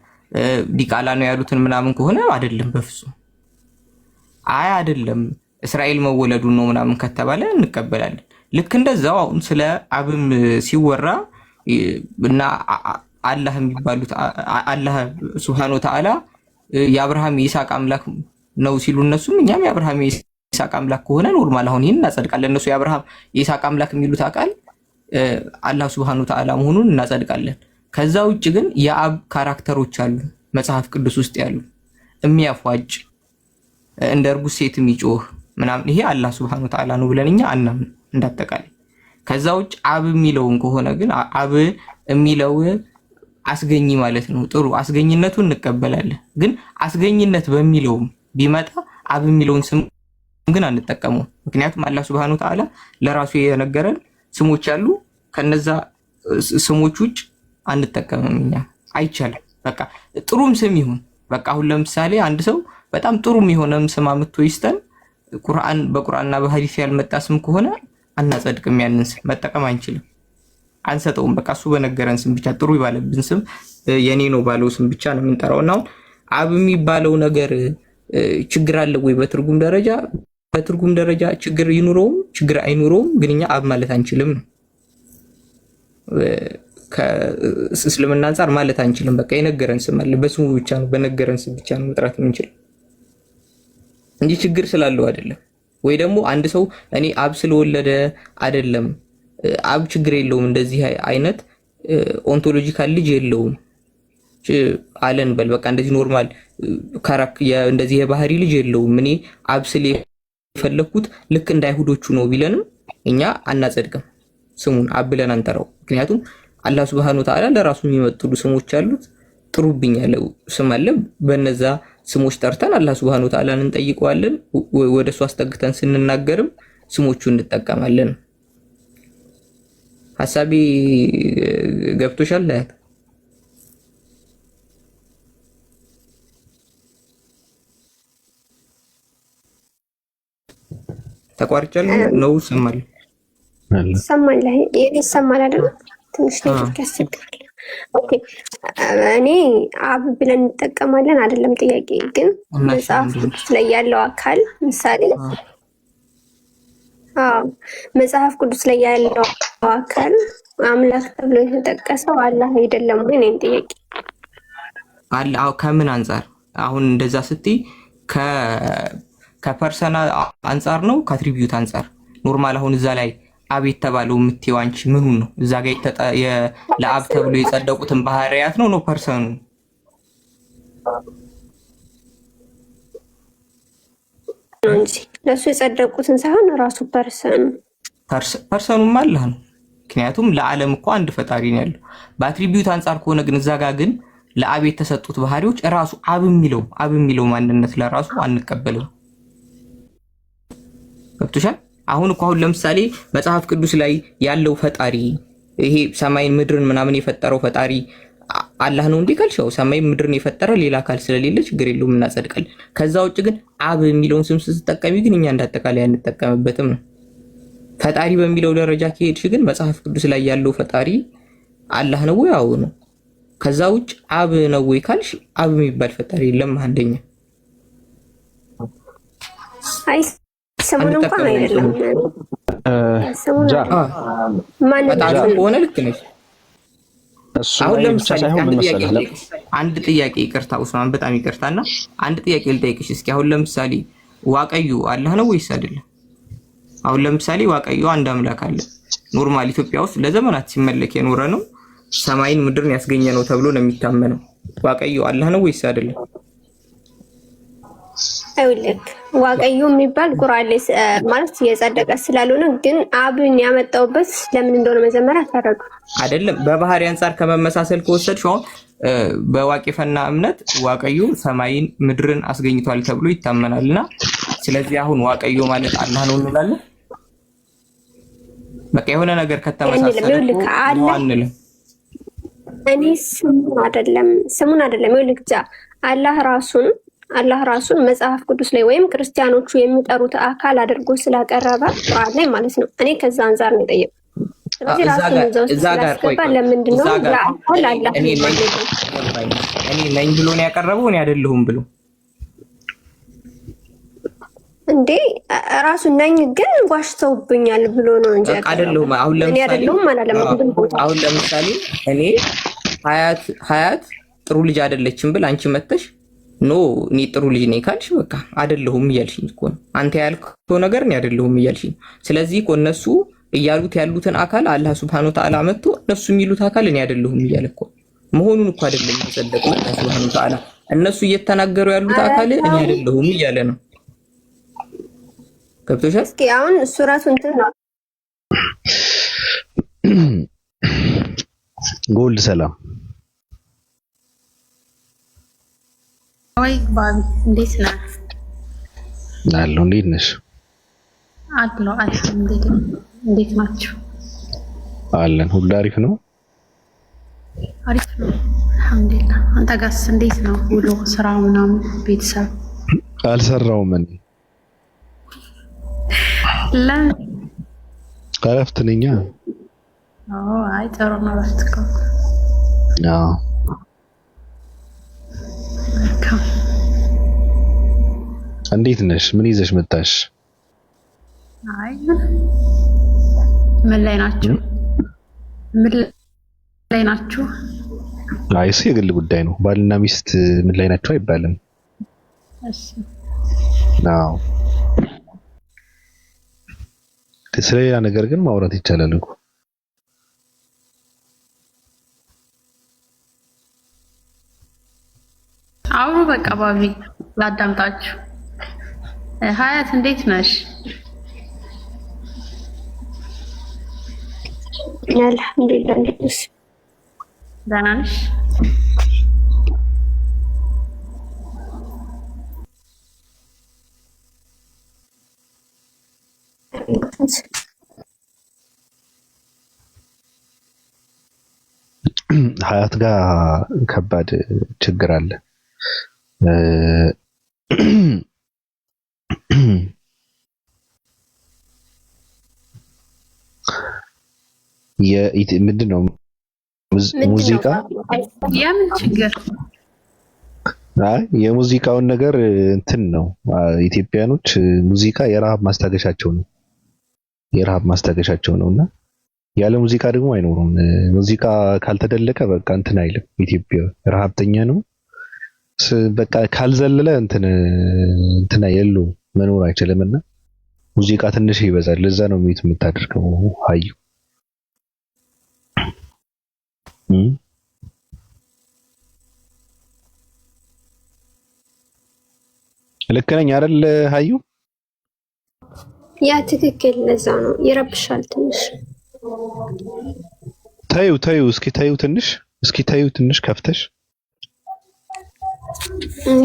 ዲቃላ ነው ያሉትን ምናምን ከሆነ አይደለም፣ በፍጹም አይ አይደለም እስራኤል መወለዱ ነው ምናምን ከተባለ እንቀበላለን። ልክ እንደዛው አሁን ስለ አብም ሲወራ እና አላህ የሚባሉት አላህ ሱብሃነሁ ወተዓላ የአብርሃም የይስሐቅ አምላክ ነው ሲሉ እነሱም እኛም የአብርሃም የይስሐቅ አምላክ ከሆነ ኖርማል አሁን ይሄን እናጸድቃለን። እነሱ የአብርሃም የይስሐቅ አምላክ የሚሉት አቃል አላህ ሱብሃነሁ ወተዓላ መሆኑን እናጸድቃለን። ከዛ ውጭ ግን የአብ ካራክተሮች አሉ መጽሐፍ ቅዱስ ውስጥ ያሉ፣ የሚያፏጭ እንደ እርጉዝ ሴት የሚጮህ ምናምን፣ ይሄ አላህ ሱብሃነሁ ወተዓላ ነው ብለን እኛ አናምን እንዳጠቃላይ። ከዛ ውጭ አብ የሚለውን ከሆነ ግን አብ የሚለው አስገኝ ማለት ነው። ጥሩ አስገኝነቱን እንቀበላለን። ግን አስገኝነት በሚለውም ቢመጣ አብ የሚለውን ስም ግን አንጠቀመው። ምክንያቱም አላህ ሱብሃነሁ ወተዓላ ለራሱ የነገረን ስሞች አሉ። ከነዛ ስሞች ውጭ አንጠቀምም እኛ። አይቻልም። በቃ ጥሩም ስም ይሁን በቃ አሁን ለምሳሌ አንድ ሰው በጣም ጥሩም የሆነም ስም አምጥቶ ይስጠን በቁርአንና በሐዲስ ያልመጣ ስም ከሆነ አናጸድቅም። ያንን ስም መጠቀም አንችልም፣ አንሰጠውም። በቃ እሱ በነገረን ስም ብቻ ጥሩ ይባለብን ስም የኔ ነው ባለው ስም ብቻ ነው የምንጠራው። እና አሁን አብ የሚባለው ነገር ችግር አለ ወይ? በትርጉም ደረጃ ችግር ይኑረውም ችግር አይኑረውም፣ ግን እኛ አብ ማለት አንችልም ነው። ከእስልምና አንፃር ማለት አንችልም። በቃ የነገረን ስም አለ፣ በስሙ ብቻ ነው በነገረን ስም ብቻ ነው መጥራት የምንችለው እንጂ ችግር ስላለው አይደለም። ወይ ደግሞ አንድ ሰው እኔ አብ ስለወለደ አይደለም አብ ችግር የለውም እንደዚህ አይነት ኦንቶሎጂካል ልጅ የለውም አለን በል በቃ እንደዚህ ኖርማል እንደዚህ የባህሪ ልጅ የለውም እኔ አብ ስለ የፈለኩት ልክ እንደ አይሁዶቹ ነው ቢለንም እኛ አናጸድቅም፣ ስሙን አብ ብለን አንጠራው። ምክንያቱም አላህ Subhanahu Wa Ta'ala ለራሱ የሚመጥሉ ስሞች አሉት። ጥሩብኝ ያለው ስም አለ። በነዛ ስሞች ጠርተን አላህ Subhanahu Wa Ta'ala እንጠይቀዋለን። ወደሱ አስጠግተን ስንናገርም ስሞቹን እንጠቀማለን። ሐሳቢ ገብቶሻል? ላያት ተቋርጫለሁ ነው ሰማል ሰማል ላይ ይሰማል አይደል? ትንሽ ኔትወርክ ያስቸግራል። ኦኬ እኔ አብ ብለን እንጠቀማለን አይደለም ጥያቄ። ግን መጽሐፍ ቅዱስ ላይ ያለው አካል ምሳሌ መጽሐፍ ቅዱስ ላይ ያለው አካል አምላክ ተብሎ የተጠቀሰው አላህ አይደለም ወይ ነው ጥያቄ። አላህ ከምን አንፃር አሁን እንደዛ ስትይ ከፐርሰናል አንፃር ነው ከአትሪቢዩት አንፃር? ኖርማል አሁን እዛ ላይ አብ የተባለው የምትይው አንቺ ምኑን ነው? እዛ ጋር ለአብ ተብሎ የጸደቁትን ባህሪያት ነው ፐርሰኑ? እንጂ ለሱ የጸደቁትን ሳይሆን ራሱ ፐርሰኑም አላህ ነው። ምክንያቱም ለዓለም እኮ አንድ ፈጣሪ ነው ያለው። በአትሪቢዩት አንፃር ከሆነ ግን እዛ ጋር ግን ለአብ የተሰጡት ባህሪዎች ራሱ አብ የሚለው ማንነት ለራሱ አንቀበልም። ገብቶሻል? አሁን ለምሳሌ መጽሐፍ ቅዱስ ላይ ያለው ፈጣሪ ይሄ ሰማይን ምድርን ምናምን የፈጠረው ፈጣሪ አላህ ነው እንዴ ካልሽው፣ ሰማይን ምድርን የፈጠረ ሌላ አካል ስለሌለ ችግር የለውም እናጸድቃለን። ከዛ ውጭ ግን አብ የሚለውን ስም ስትጠቀሚ ግን እኛ እንዳጠቃላይ አንጠቀምበትም ነው። ፈጣሪ በሚለው ደረጃ ከሄድሽ ግን መጽሐፍ ቅዱስ ላይ ያለው ፈጣሪ አላህ ነው ወይ? አዎ ነው። ከዛ ውጭ አብ ነው ወይ ካልሽ አብ የሚባል ፈጣሪ የለም። አንደኛ ሰሙን እንኳን አይደለም ሰሙን ፈጣሪ ሆነ ልክ ነሽ። አሁን ለምሳሌ አንድ ጥያቄ ይቅርታ ኡስማን በጣም ይቅርታና አንድ ጥያቄ ልጠይቅሽ እስኪ። አሁን ለምሳሌ ዋቀዩ አላህ ነው ወይስ አይደለም? አሁን ለምሳሌ ዋቀዩ አንድ አምላክ አለ። ኖርማል ኢትዮጵያ ውስጥ ለዘመናት ሲመለክ የኖረ ነው፣ ሰማይን ምድርን ያስገኘ ነው ተብሎ ነው የሚታመነው። ዋቀዩ አላህ ነው ወይስ አይደለም? አይውልክ ዋቀዩ የሚባል ቁርአን ላይ ማለት የጸደቀ ስላልሆነ ግን አብን ያመጣውበት ለምን እንደሆነ መጀመሪያ ታረዱ አይደለም። በባህሪ አንፃር ከመመሳሰል ከወሰድሽ አሁን በዋቂፈና እምነት ዋቀዩ ሰማይን ምድርን አስገኝቷል ተብሎ ይታመናልና ስለዚህ አሁን ዋቀዩ ማለት አላህ ነው እንላለን። በቃ የሆነ ነገር ከተመሳሰለ አንልም። እኔ ስሙን አይደለም ይልክ አላህ ራሱን መጽሐፍ ቅዱስ ላይ ወይም ክርስቲያኖቹ የሚጠሩት አካል አድርጎ ስላቀረበ ቁርአን ላይ ማለት ነው። እኔ ከዛ አንፃር ነው የጠየቁት። ስለዚህ ራሱን እዛ ጋር ቆይ ለምንድን ነው አላህ እኔ ነኝ ብሎ ነው ያቀረበው እኔ አይደለሁም ብሎ እንዴ ራሱ ነኝ ግን ዋሽተውብኛል ብሎ ነው እንጂ አይደለሁም። አሁን ለምሳሌ እኔ ሀያት ጥሩ ልጅ አይደለችም ብል አንቺ መተሽ ኖ እኔ ጥሩ ልጅ ነኝ ካልሽ በቃ አይደለሁም እያልሽኝ እኮ ነው። አንተ ያልከው ነገር እኔ አይደለሁም እያልሽኝ። ስለዚህ እኮ እነሱ እያሉት ያሉትን አካል አላህ Subhanahu Wa Ta'ala መጥቶ እነሱ የሚሉት አካል እኔ አይደለሁም እያለ እኮ መሆኑን እኮ አይደለም የጸደቀው አላህ Subhanahu Wa Ta'ala። እነሱ እየተናገሩ ያሉት አካል እኔ አይደለሁም እያለ ነው። ገብቶሻል? እስኪ አሁን ሱራቱ እንትን ነው ጎልድ ሰላም ወይ ባቢ እንዴት ነህ? አለሁ። እንዴት ነሽ? አለሁ አልሐምዱሊላህ። እንዴት ናችሁ? አለን። ሁሉ አሪፍ ነው። አሪፍ ነው አልሐምዱሊላህ። አንተ ጋርስ እንዴት ነው ውሎ ስራ ምናምን ቤተሰብ? አልሰራውም እኔ ለምን? እረፍት ነኝ። አይ ጥሩ ነው እረፍት እኮ። አዎ እንዴት ነሽ? ምን ይዘሽ መጣሽ? አይ ምን ላይ ናችሁ? ምን ላይ ናችሁ? አይ እሱ የግል ጉዳይ ነው። ባልና ሚስት ምን ላይ ናቸው አይባልም። እሺ አዎ ስለሌላ ነገር ግን ማውራት ይቻላል እኮ። አውሩ በቃ ባቢ ላዳምጣችሁ። ሀያት እንዴት ነሽ? አልሐምዱሊላህ። እንዴት ነሽ? ደህና ነሽ? ሀያት ጋር ከባድ ችግር አለ። ምንድን ነው ሙዚቃ? የምን ችግር? አይ የሙዚቃውን ነገር እንትን ነው። ኢትዮጵያኖች ሙዚቃ የረሃብ ማስታገሻቸው ነው። የረሃብ ማስታገሻቸው ነውና ያለ ሙዚቃ ደግሞ አይኖሩም። ሙዚቃ ካልተደለቀ በቃ እንትን አይልም። ኢትዮጵያ ረሃብተኛ ነው። በቃ ካልዘለለ እንትን የለውም መኖር አይችልምና ሙዚቃ ትንሽ ይበዛል። ለዛ ነው ሚት የምታደርገው ሀዩ። ልክ ነኝ አይደል ሀዩ? ያ ትክክል። ለዛ ነው ይረብሻል ትንሽ። ታዩ እስኪ ታዩ ትንሽ ከፍተሽ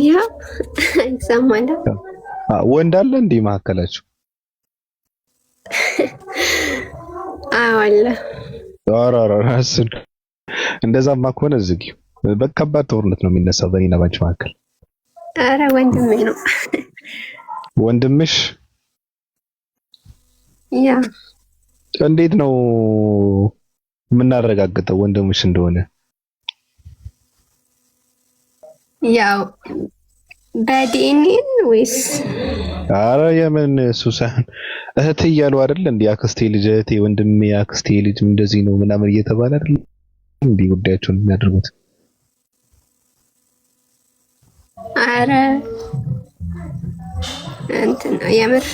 ያ ይሰማል። ወንድ አለ እንዴ መካከላችሁ? አዎ አለ። እሱን እንደዛማ ከሆነ ዝጊው። በከባድ ጦርነት ነው የሚነሳው በእኔና ባንቺ መካከል። አረ ወንድሜ ነው። ወንድምሽ? ያ እንዴት ነው የምናረጋግጠው ወንድምሽ እንደሆነ? ያው በዲኤንኤ ወይስ? አረ የምን ሱሳን እህት እያሉ አይደል እንዴ? አክስቴ ልጅ፣ እህቴ፣ ወንድሜ፣ አክስቴ ልጅ እንደዚህ ነው ምናምን እየተባለ አይደል እንዴ ጉዳያቸውን የሚያደርጉት? አረ እንትን የምር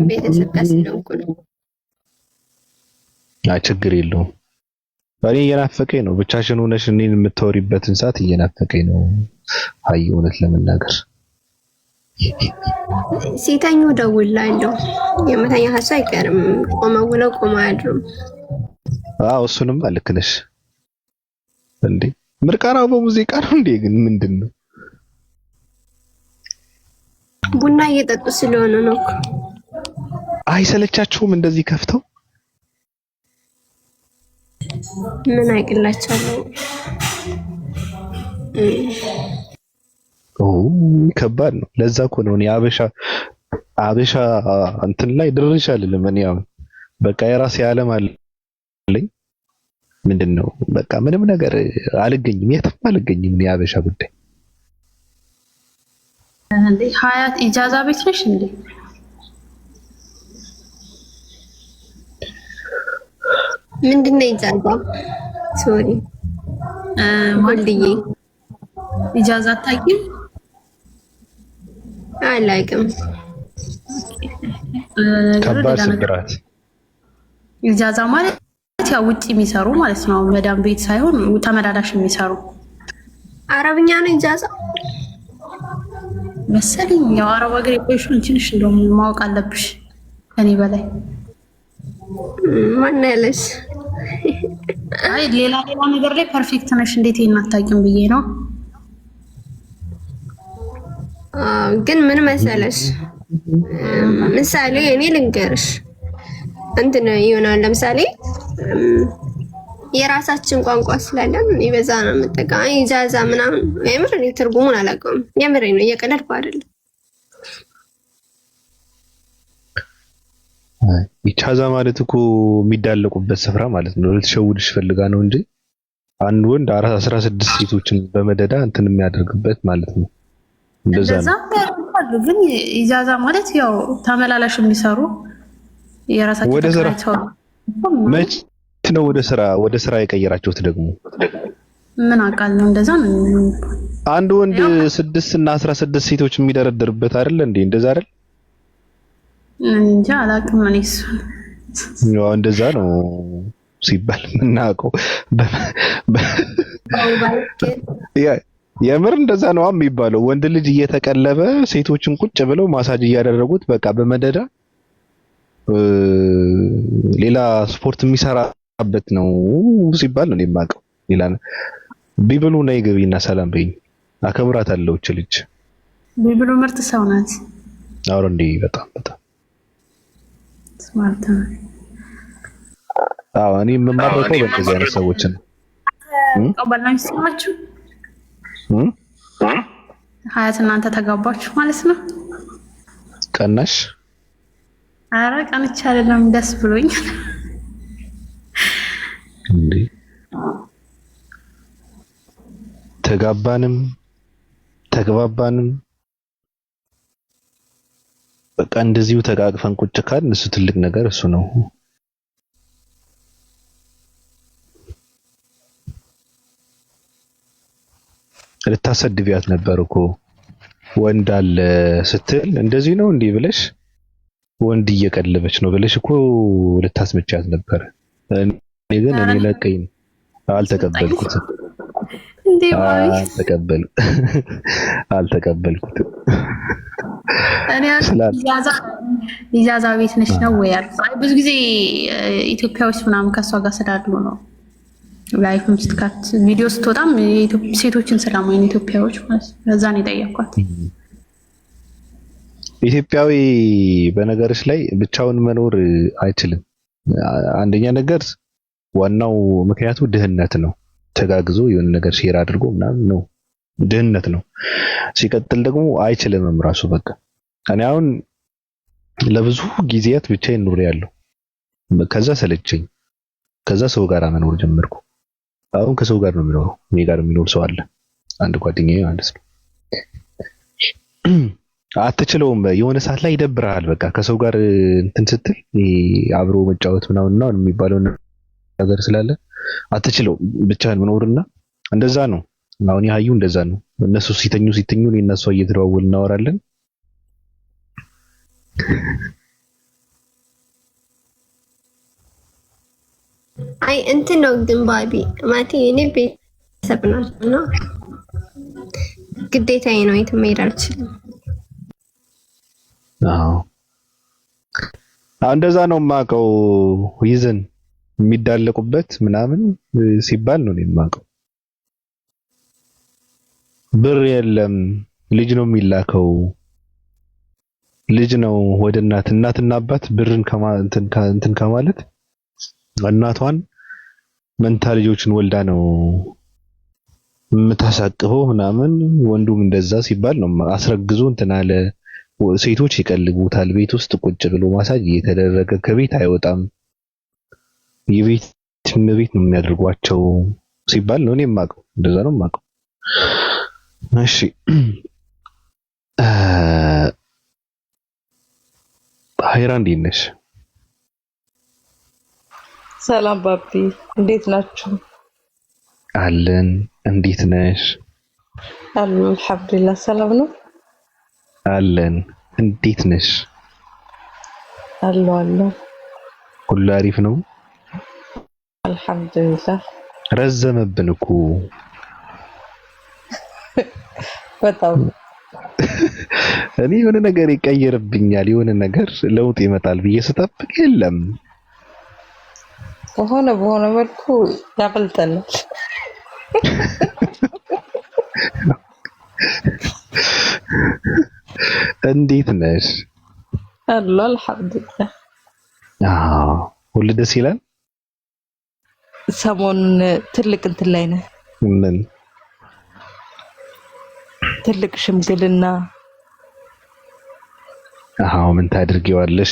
ቤተሰብ ጋር ስለሆንኩ ነው። ችግር የለውም። እኔ እየናፈቀኝ ነው። ብቻሽን ሆነሽ እኔን የምታወሪበትን ሰዓት እየናፈቀኝ ነው። አይ እውነት ለመናገር ሲተኙ ደውላለሁ። የመተኛ ሀሳብ አይቀርም። ቆመው ውለው ቆመው አያድሩም። አዎ እሱንም ልክ ነሽ እንዴ። ምርቃናው በሙዚቃ ነው እንዴ? ግን ምንድን ነው? ቡና እየጠጡ ስለሆነ ነው እኮ። አይሰለቻችሁም እንደዚህ ከፍተው? ምን አይቅላቸዋለሁ። ከባድ ነው። ለዛ እኮ ነው እኔ አበሻ እንትን ላይ ድርሽ አይደለም። እኔ አሁን በቃ የራሴ ዓለም አለኝ። ምንድነው በቃ ምንም ነገር አልገኝም፣ የትም አልገኝም። የአበሻ ጉዳይ እንዴ ሀያት ኢጃዛ ቤት ነሽ እንዴ? ምንድነው ኢጃዛ? ሶሪ ወልድዬ ኢጃዛ አታውቂም? አላውቅም። ከባድ ስብራት። ኢጃዛ ማለት ያው ውጪ የሚሰሩ ማለት ነው። መዳም ቤት ሳይሆን ተመላላሽ የሚሰሩ። አረብኛ ነው ኢጃዛ መሰለኝ። ያው አረብ ሀገር የቆይሽው አንቺ ነሽ እንደውም ማወቅ አለብሽ ከኔ በላይ። ማን ያለሽ? አይ ሌላ ነገር ላይ ፐርፌክት ነሽ። እንዴት ይሄን አታውቂም ብዬ ነው። ግን ምን መሰለሽ፣ ምሳሌ እኔ ልንገርሽ እንትን ይሆናል። ለምሳሌ የራሳችን ቋንቋ ስላለን ይበዛ ነው የምጠቀመው። ኢጃዛ ምናምን የምር እኔ ትርጉሙን አላውቀውም። የምሬ ነው፣ እየቀለድኩ አይደለም። ኢጃዛ ማለት እኮ የሚዳለቁበት ስፍራ ማለት ነው። ልትሸውድሽ ፈልጋ ነው እንጂ አንድ ወንድ 16 ሴቶችን በመደዳ እንትን የሚያደርግበት ማለት ነው። እንደዛ ነው። ግን ኢጃዛ ማለት ያው ተመላላሽ የሚሰሩ የራሳቸው ወደ ስራ ተከራይተው መች ነው ወደ ስራ የቀየራችሁት ደግሞ? ምን አውቃል ነው እንደዛ ነው። አንድ ወንድ 6 እና 16 ሴቶች የሚደረደርበት አይደል እንዴ? እንደዛ አይደል? እንጃ አላውቅም። እኔስ ያው እንደዛ ነው ሲባል የምናውቀው የምር እንደዛ ነው የሚባለው። ወንድ ልጅ እየተቀለበ ሴቶችን ቁጭ ብለው ማሳጅ እያደረጉት በቃ በመደዳ ሌላ ስፖርት የሚሰራበት ነው ሲባል ነው የማውቀው። ሌላ ቢብሉ ነይ ግቢና ሰላም በይኝ። አከብራታለሁ እች ልጅ። ቢብሉ ምርጥ ሰው ናት። አውር እንዴ በጣም ስማርት ነው። አዎ እኔ የምማረከው በእንደዚህ አይነት ሰዎች ነው። ቀበላኝ ሲማችሁ ሀያት እናንተ ተጋባችሁ ማለት ነው? ቀናሽ? ኧረ ቀንቼ አይደለም ደስ ብሎኛል። እንዴ ተጋባንም ተግባባንም በቃ እንደዚሁ ተጋግፈን ቁጭ ካልን እሱ ትልቅ ነገር እሱ ነው። ልታሰድቢያት ነበር እኮ ወንድ አለ ስትል እንደዚህ ነው እንዴ ብለሽ ወንድ እየቀለበች ነው ብለሽ እኮ ልታስመቻት ነበር። እኔ ግን ለቀኝ አልተቀበልኩትም። እንዴ አልተቀበልኩትም። እኔ ኢጃዛ ቤት ነሽ ነው ወይ አልኩት። አይ ብዙ ጊዜ ኢትዮጵያዎች ምናምን ከሷ ጋር ስላሉ ነው። ላይፍም ስትካት ቪዲዮ ስትወጣም ሴቶችን ሰላማዊ ኢትዮጵያዎች ማለት ለዛ ነው የጠየኳት። ኢትዮጵያዊ በነገርሽ ላይ ብቻውን መኖር አይችልም። አንደኛ ነገር ዋናው ምክንያቱ ድህነት ነው። ተጋግዞ የሆነ ነገር ሼር አድርጎ ምናምን ነው፣ ድህነት ነው። ሲቀጥል ደግሞ አይችልምም ራሱ በቃ። እኔ አሁን ለብዙ ጊዜያት ብቻዬን ኖሬያለሁ። ከዛ ሰለቸኝ። ከዛ ሰው ጋር መኖር ጀመርኩ። አሁን ከሰው ጋር ነው የምኖረው። እኔ ጋር የሚኖር ሰው አለ፣ አንድ ጓደኛዬ ማለት ነው። አትችለውም። የሆነ ሰዓት ላይ ይደብርሃል። በቃ ከሰው ጋር እንትን ስትል አብሮ መጫወት ምናምን ነው የሚባለው ነገር ስላለ አትችለውም ብቻህን መኖርና እንደዛ ነው። አሁን ያዩ እንደዛ ነው። እነሱ ሲተኙ እኔ እና እሷ እየተደዋወልን እናወራለን። አይ እንትን ነው ግን ባቢ ማቲ እኔ ቤተሰብ ናቸው እና ግዴታዬ ነው፣ የትም መሄድ አልችልም። አዎ እንደዛ ነው የማውቀው። ይዘን የሚዳለቁበት ምናምን ሲባል ነው የማውቀው። ብር የለም ልጅ ነው የሚላከው። ልጅ ነው ወደ እናትና አባት ብርን እንትን ከማለት እናቷን መንታ ልጆችን ወልዳ ነው የምታሳቅፈው ምናምን። ወንዱም እንደዛ ሲባል ነው አስረግዞ እንትን አለ። ሴቶች ይቀልቡታል። ቤት ውስጥ ቁጭ ብሎ ማሳጅ እየተደረገ ከቤት አይወጣም። የቤት እመቤት ነው የሚያደርጓቸው ሲባል ነው እኔ የማውቀው። እንደዛ ነው የማውቀው። እሺ ሀይራ እንዴት ነሽ? ሰላም ባቢ፣ እንዴት ናችሁ? አለን። እንዴት ነሽ? አልሐምዱሊላህ ሰላም ነው አለን። እንዴት ነሽ? አለሁ። ሁሉ አሪፍ ነው? አልሐምዱሊላህ። ረዘመብን እኮ በጣም እኔ የሆነ ነገር ይቀየርብኛል፣ የሆነ ነገር ለውጥ ይመጣል ብዬ ስጠብቅ የለም። በሆነ መልኩ ያቀልጠናል። እንዴት ነሽ? አለሁ አልሐምዱሊላህ። ሁሉ ደስ ይላል። ሰሞኑን ትልቅ እንትን ላይ ነህ። ምን ትልቅ ሽምግልና። አዎ ምን ታድርጊዋለሽ?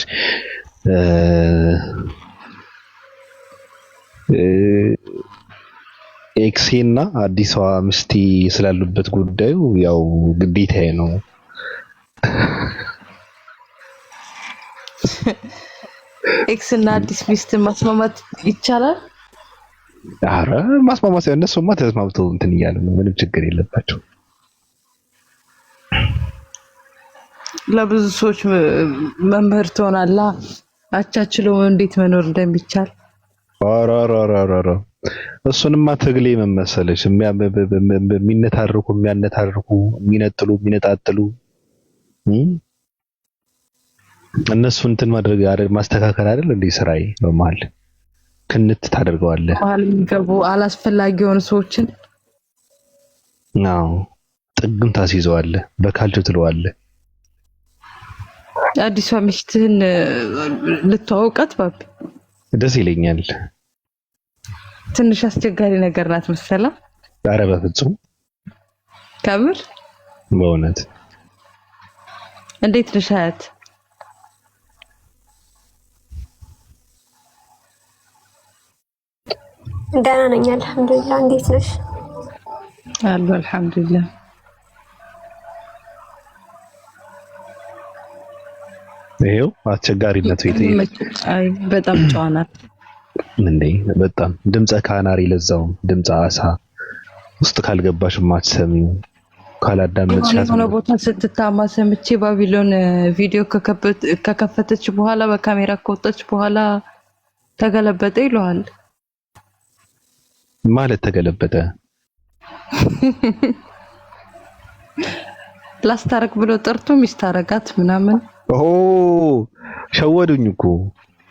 ኤክሴና አዲሷ ምስቲ ስላሉበት ጉዳዩ ያው ግዴታዬ ነው። ኤክስ እና አዲስ ሚስት ማስማማት ይቻላል? አረ ማስማማት እነሱማ ተስማምተው እንትን እያሉ ነው። ምንም ችግር የለባቸው። ለብዙ ሰዎች መምህር ትሆናለህ። አቻችለው እንዴት መኖር እንደሚቻል። አራራራራ እሱንማ ትግሌ መመሰለሽ የሚነታርኩ የሚያነታርኩ የሚነጥሉ የሚነጣጥሉ እነሱ እንትን ማድረግ ማስተካከል አይደል እንዴ ስራዬ። በመሀል ክንት ታደርገዋለህ። መሀል የሚገቡ አላስፈላጊ የሆኑ ሰዎችን አዎ ጥግም ታስይዘዋለህ፣ በካልቾ ትለዋለህ። አዲሷ ሚስትህን ልትዋውቃት ባቢ? ደስ ይለኛል። ትንሽ አስቸጋሪ ነገር ናት መሰላ? ኧረ በፍጹም ከምር በእውነት። እንዴት ነሽ አያት? ደህና ነኝ አልሐምዱሊላህ። እንዴት ነሽ? አሉ አልሐምዱሊላህ። ይሄው አስቸጋሪነቱ አይ በጣም ጨዋ ናት እንዴ! በጣም ድምፀ ካናሪ ለዛው ድምፀ አሳ ውስጥ ካልገባሽ ማትሰሚው ካላዳመጥሻት የሆነ ቦታ ስትታማ ሰምቼ ባቢሎን ቪዲዮ ከከፈተች በኋላ በካሜራ ከወጣች በኋላ ተገለበጠ ይለዋል። ማለት ተገለበጠ ላስታረቅ ብሎ ጠርቶ ሚስታረጋት ምናምን። ኦ ሸወዱኝ እኮ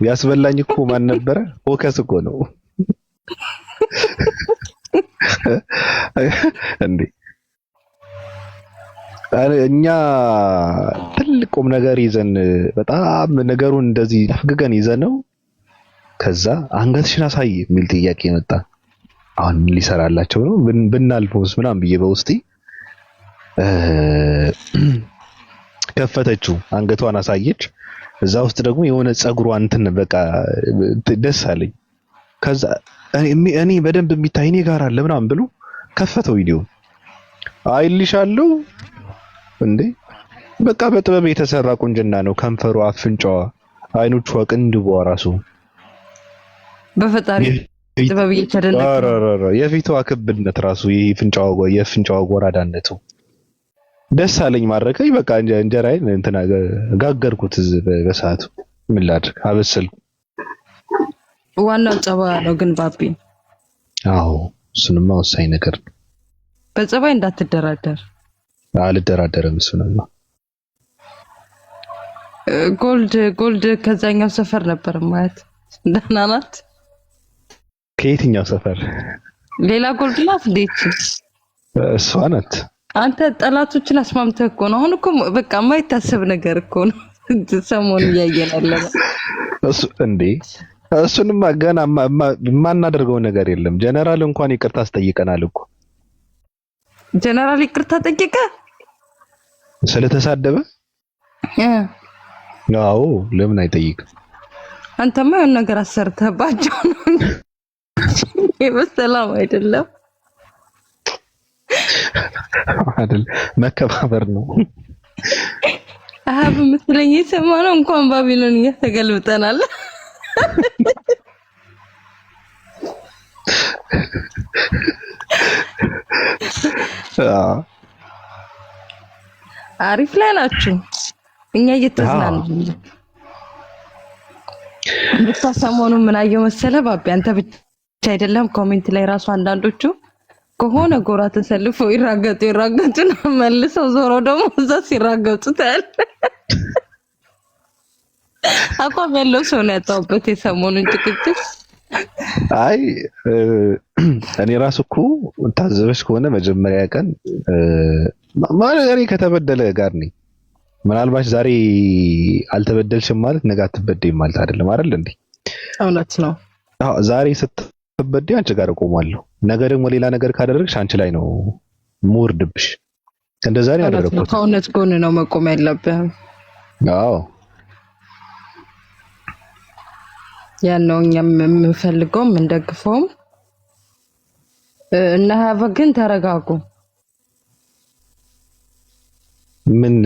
ያስበላኝ እኮ ማን ነበረ? ፎከስ እኮ ነው እንዴ! እኛ ትልቅ ቁም ነገር ይዘን በጣም ነገሩን እንደዚህ አፍግገን ይዘነው ከዛ አንገትሽን አሳይ የሚል ጥያቄ መጣ። አሁን ምን ሊሰራላቸው ነው? ብናልፈውስ ምናምን ብዬ በውስጤ ከፈተችው። አንገቷን አሳየች። እዛ ውስጥ ደግሞ የሆነ ጸጉሯን እንትን በቃ ደስ አለኝ። ከዛ እኔ በደንብ የሚታይ እኔ ጋር አለ ምናምን ብሎ ከፈተው ቪዲዮ። አይልሻለሁ እንዴ በቃ በጥበብ የተሰራ ቁንጅና ነው። ከንፈሯ፣ አፍንጫዋ፣ አይኖቿ፣ ቅንድቧ ራሱ በፈጣሪ ጥበብ እየተደነቀ የፊቷ ክብነት ራሱ የፍንጫዋ ጎራዳነቱ ደስ አለኝ። ማረከኝ። በቃ እንጀራዬን እንትና ጋገርኩት በሰዓቱ። ምን ላድርግ አበሰልኩ። ዋናው ጸባይ ነው ግን ባቢ። አዎ እሱንማ ወሳኝ ነገር ነው። በጸባይ እንዳትደራደር። አልደራደርም። እሱንማ ጎልድ ከዛኛው ሰፈር ነበር ማለት ደህና ናት። ከየትኛው ሰፈር? ሌላ ጎልድ ናት። እንዴት እሷ ናት። አንተ ጠላቶችን አስማምተህ እኮ ነው። አሁን እኮ በቃ የማይታሰብ ነገር እኮ ነው ሰሞኑን እያየን ያለነው። እሱ እንዴ እሱንማ ገና የማናደርገው ነገር የለም። ጀነራል እንኳን ይቅርታ አስጠይቀናል እኮ። ጀነራል ይቅርታ ጠይቀ ስለተሳደበ? አዎ ለምን አይጠይቅም? አንተማ የሆነ ነገር አሰርተህባቸው ነው በሰላም አይደለም አይደል? መከባበር ነው። አሃ በምትለኝ የሰማነው እንኳን ባቢሎን ተገልብጠናል። አሪፍ ላይ ናችሁ። እኛ እየተዝናናን ሰሞኑን ምን አየሁ መሰለህ ባቢ? አንተ ብቻ አይደለም ኮሜንት ላይ ራሱ አንዳንዶቹ ከሆነ ጎራ ተሰልፈው ይራገጡና መልሰው ዞረው ደግሞ እዛ ሲራገጡ ታያለህ። አቋም ያለው ሰው ነው ያጣሁበት የሰሞኑን ጭቅጭቅ። አይ እኔ ራሱ እኮ ታዘበሽ ከሆነ መጀመሪያ ቀን ማለት እኔ ከተበደለ ጋር ነኝ። ምናልባት ዛሬ አልተበደልሽም ማለት ነገ አትበደይም ማለት አይደለም አይደል እንዴ? እውነት ነው። አዎ ዛሬ ስትበደይ አንቺ ጋር እቆማለሁ። ነገ ደግሞ ሌላ ነገር ካደረግሽ አንቺ ላይ ነው የምወርድብሽ። እንደዛ ነው ያደረኩት። ከእውነት ጎን ነው መቆም ያለብህ። አዎ ያን ነው እኛም የምንፈልገውም እንደግፈውም። እና ሀበ ግን ተረጋጉ። ምን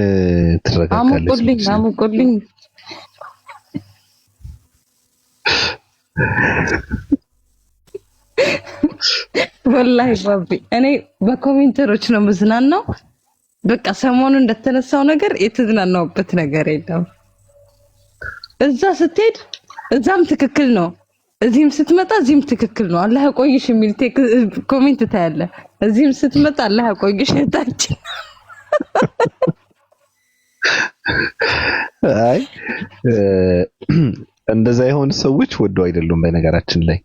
ትረጋጋለች? አሙቁልኝ ወላሂ ባቢ እኔ በኮሜንተሮች ነው ምዝናናው። በቃ ሰሞኑን እንደተነሳው ነገር የተዝናናውበት ነገር የለም። እዛ ስትሄድ እዛም ትክክል ነው፣ እዚህም ስትመጣ እዚህም ትክክል ነው። አላህ ያቆይሽ የሚል ኮሜንት ታያለ። እዚህም ስትመጣ አላህ ያቆይሽ ታች። አይ እንደዛ የሆኑ ሰዎች ወዶ አይደሉም። በነገራችን ላይ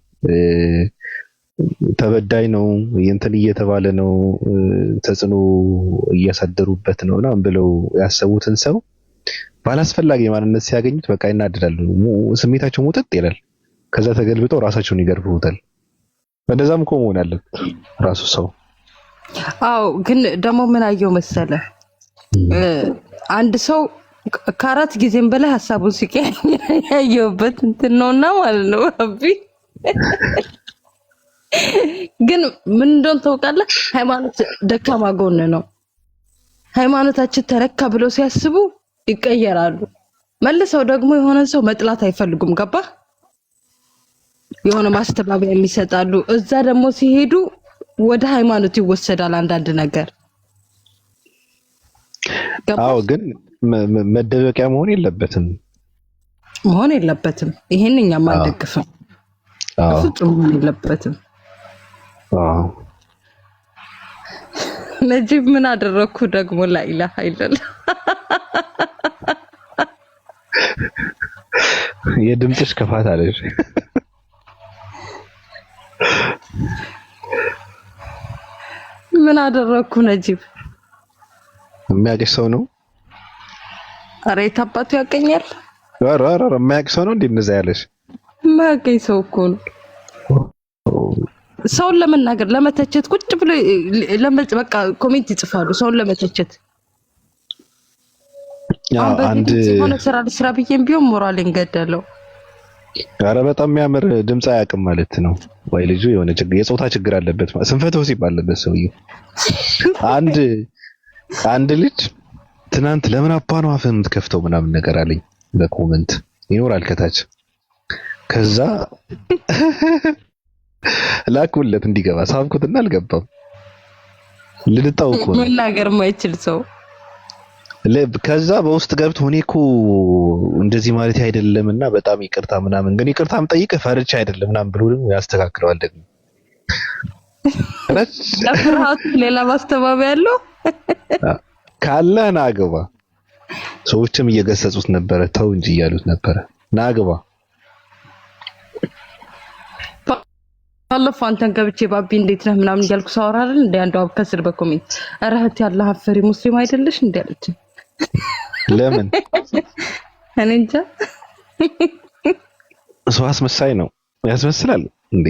ተበዳይ ነው እንትን እየተባለ ነው ተጽዕኖ እያሳደሩበት ነው ምናምን ብለው ያሰቡትን ሰው ባላስፈላጊ ማንነት ሲያገኙት በቃ ይናደዳሉ። ስሜታቸው ሙጥጥ ይላል። ከዛ ተገልብጠው ራሳቸውን ይገርፉታል። እንደዛም እኮ መሆን አለበት ራሱ ሰው። አዎ ግን ደግሞ ምን አየው መሰለ አንድ ሰው ከአራት ጊዜም በላይ ሀሳቡን ሲቀያየር ያየሁበት እንትን ነውና ማለት ነው። አቢ ግን ምን እንደሆነ ታውቃለህ? ሃይማኖት ደካማ ጎን ነው። ሃይማኖታችን ተነካ ብለው ሲያስቡ ይቀየራሉ። መልሰው ደግሞ የሆነ ሰው መጥላት አይፈልጉም። ገባ? የሆነ ማስተባበያ የሚሰጣሉ። እዛ ደግሞ ሲሄዱ ወደ ሃይማኖት ይወሰዳል አንዳንድ ነገር። አዎ ግን መደበቂያ መሆን የለበትም። ይሄን እኛም አንደግፍም። ፍጹም መሆን የለበትም። ነጂብ ምን አደረኩ ደግሞ? ላኢላሃ ኢላላህ የድምፅሽ ከፋት አለሽ። ምን አደረኩ ነጂብ? የሚያውቅሽ ሰው ነው? ኧረ የት አባቱ ያውቀኛል? ኧረ የሚያውቅ ሰው ነው እንዴ እንደዛ ያለሽ? የማያውቀኝ ሰው እኮ ነው። ሰውን ለመናገር ለመተቸት ቁጭ ብሎ በቃ ኮሜንት ይጽፋሉ ሰውን ለመተቸት። አንድ ሆነ ስራ ብዬም ቢሆን ሞራሌን ገደለው። ኧረ በጣም የሚያምር ድምፅ አያውቅም ማለት ነው ወይ? ልጁ የሆነ የጾታ ችግር አለበት፣ ስንፈተ ወሲብ አለበት ሰውዬው። አንድ ልጅ ትናንት ለምን አባ ነው አፍህን የምትከፍተው ምናምን ነገር አለኝ በኮመንት ይኖራል ከታች። ከዛ ላኩለት እንዲገባ ሳብኩትና አልገባም። ልልጣው እኮ መናገር የማይችል ሰው ከዛ በውስጥ ገብቶ እኔ እኮ እንደዚህ ማለት አይደለምና በጣም ይቅርታ ምናምን፣ ግን ይቅርታም ጠይቀህ ፈርቻ አይደለም ምናምን ብሎ ደግሞ ያስተካክለዋል። ደግሞ ለፍርሃቱ ሌላ ማስተባበያ ያለው ካለ ናግባ። ሰዎችም እየገሰጹት ነበረ፣ ተው እንጂ እያሉት ነበረ። ናግባ ባለፈው አንተን ገብቼ ባቢ እንዴት ነህ ምናምን እያልኩ ሳወራ አይደል እንደ አንዷ ከስር በኮሜንት ኧረ እህት ያለህ አፈሪ ሙስሊም አይደለሽ እንዴ አለች። ለምን? እኔ እንጃ። ሰው አስመሳይ ነው። ያስመስላል እንዴ?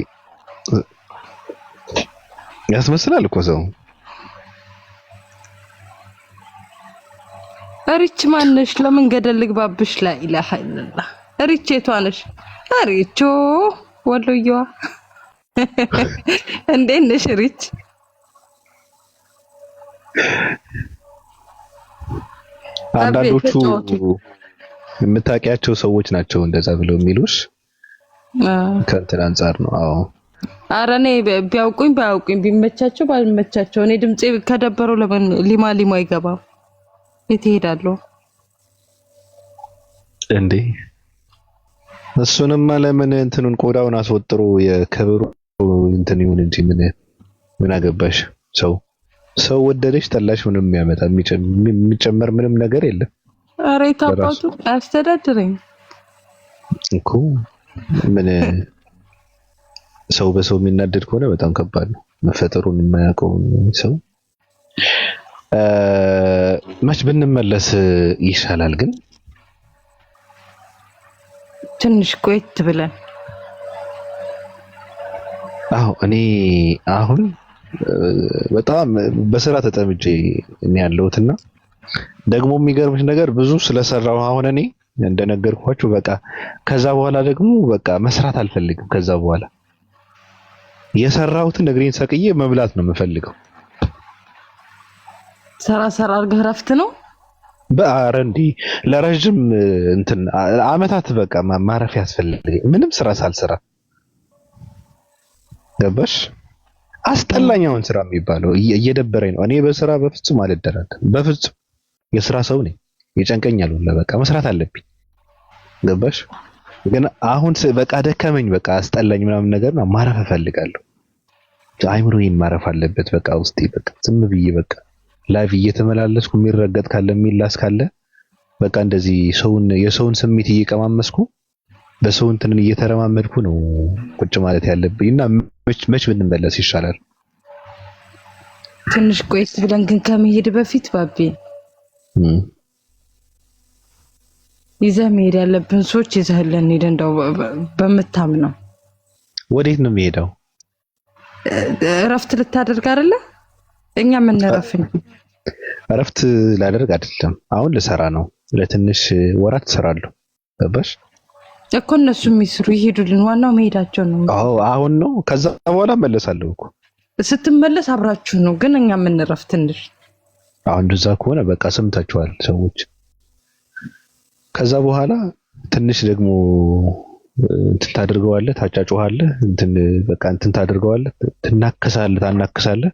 ያስመስላል እኮ ሰው። ሪች ማነሽ? ለምን ገደል ልግባብሽ? ላኢላሃ ኢላላህ። ሪች የቷ ነሽ? ሪቾ ወሎየዋ እንዴት ነሽ ሪች? አንዳንዶቹ የምታውቂያቸው ሰዎች ናቸው እንደዛ ብለው የሚሉሽ ከእንትን አንጻር ነው። አዎ ኧረ እኔ ቢያውቁኝ ባያውቁኝ ቢመቻቸው ባልመቻቸው እኔ ድምጼ ከደበረው ለምን ሊማ አይገባም? የት እሄዳለሁ እንዴ? እሱንማ ለምን እንትኑን ቆዳውን አስወጥሮ የከበሩ እንትን ይሁን እንጂ ምን አገባሽ? ሰው ወደደሽ ጠላሽ ምንም የሚያመጣ የሚጨመር ምንም ነገር የለም። ኧረ የታባቱ አያስተዳድረኝ እኮ ምን ሰው በሰው የሚናደድ ከሆነ በጣም ከባድ ነው። መፈጠሩን የማያውቀው ሰው መች ብንመለስ ይሻላል። ግን ትንሽ ቆየት ብለን እኔ አሁን በጣም በስራ ተጠምጄ እኔ ያለሁትና ደግሞ የሚገርምሽ ነገር ብዙ ስለሰራው አሁን እኔ እንደነገርኳችሁ በቃ ከዛ በኋላ ደግሞ በቃ መስራት አልፈልግም። ከዛ በኋላ የሰራሁትን እግሬን ሰቅዬ መብላት ነው የምፈልገው። ሰራ አድርገህ እረፍት ነው በአረንዲ ለረጅም እንትን አመታት በቃ ማረፍ ያስፈልገኝ ምንም ስራ ሳልሰራ ገባሽ? አስጠላኛውን ስራ የሚባለው እየደበረኝ ነው። እኔ በስራ በፍጹም አልደራደርም። በፍጹም የስራ ሰው ነኝ። ይጨንቀኛል ሁላ በቃ መስራት አለብኝ። ገባሽ? ግን አሁን በቃ ደከመኝ፣ በቃ አስጠላኝ ምናምን ነገር ነው። ማረፍ እፈልጋለሁ። አይምሮዬን ማረፍ አለበት በቃ ውስጤ በቃ ዝም ብዬ በቃ ላይቭ እየተመላለስኩ የሚረገጥ ካለ የሚላስ ካለ በቃ እንደዚህ የሰውን ስሜት እየቀማመስኩ በሰው እንትንን እየተረማመድኩ ነው ቁጭ ማለት ያለብኝ እና መች ብንመለስ ይሻላል። ትንሽ ቆይት ብለን ግን ከመሄድ በፊት ባቢ ይዘህ መሄድ ያለብን ሰዎች ይዘህልን ሄደን እንደው በምታምነው። ወዴት ነው የሚሄደው? እረፍት ልታደርግ አይደለ? እኛ ምን ረፍኝ? እረፍት ላደርግ አይደለም፣ አሁን ልሰራ ነው። ለትንሽ ወራት እሰራለሁ። ገባሽ እኮ እነሱ የሚስሩ ይሄዱልን፣ ዋናው መሄዳቸው ነው። አዎ አሁን ነው። ከዛ በኋላ መለሳለሁ እኮ። ስትመለስ አብራችሁ ነው፣ ግን እኛ ምን ረፍት ትንሽ። አሁን እንደዛ ከሆነ በቃ ሰምታችኋል ሰዎች። ከዛ በኋላ ትንሽ ደግሞ እንትን ታደርገዋለህ፣ ታጫጭዋለህ፣ እንትን በቃ እንትን ታደርገዋለህ፣ ታናክሳለህ።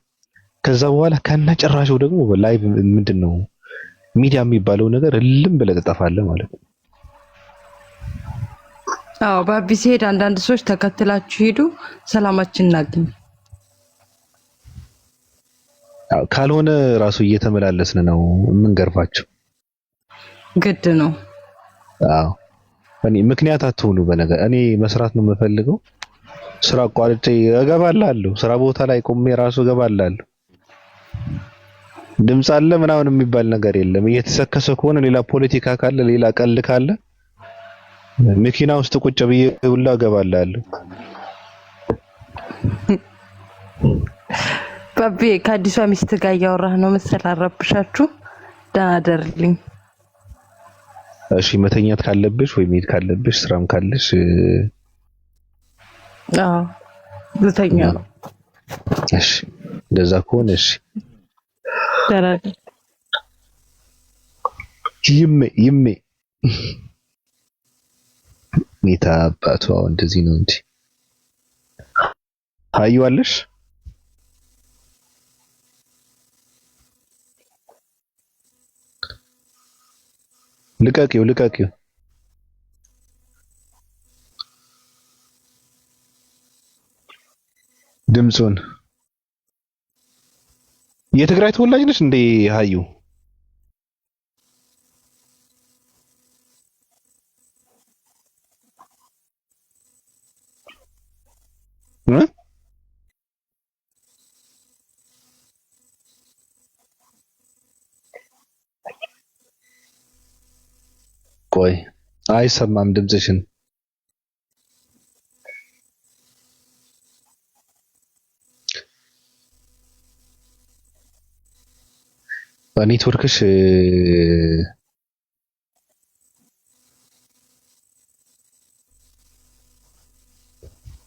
ከዛ በኋላ ከነጨራሹ ደግሞ ላይቭ ምንድነው ሚዲያ የሚባለው ነገር እልም ብለህ ትጠፋለህ ማለት ነው። አዎ ባቢ ሲሄድ አንዳንድ ሰዎች ተከትላችሁ ሄዱ፣ ሰላማችን እናገኝ። አዎ ካልሆነ ራሱ እየተመላለስን ነው የምንገርፋቸው። ግድ ነው። አዎ እኔ ምክንያት አትሁኑ። በነገር እኔ መስራት ነው የምፈልገው። ስራ አቋርጬ እገባላለሁ። ስራ ቦታ ላይ ቆሜ ራሱ እገባላለሁ። ድምፅ አለ ምናምን የሚባል ነገር የለም። እየተሰከሰ ከሆነ ሌላ ፖለቲካ ካለ ሌላ ቀልድ ካለ መኪና ውስጥ ቁጭ ብዬ ሁላ እገባላለሁ። ባቢ ከአዲሷ ሚስት ጋር እያወራህ ነው መሰል። አረብሻችሁ። ደህና ደርልኝ። እሺ መተኛት ካለብሽ ወይ መሄድ ካለብሽ ስራም ካለሽ ልተኛ ነው። እሺ እንደዛ ከሆነ እሺ ይሜ ኔታ አባቷ እንደዚህ ነው እንጂ ታዩዋለሽ። ልቀቂው ድምፁን። የትግራይ ተወላጅ ነሽ እንዴ ሀዩ? ቆይ አይሰማም ድምፅሽን።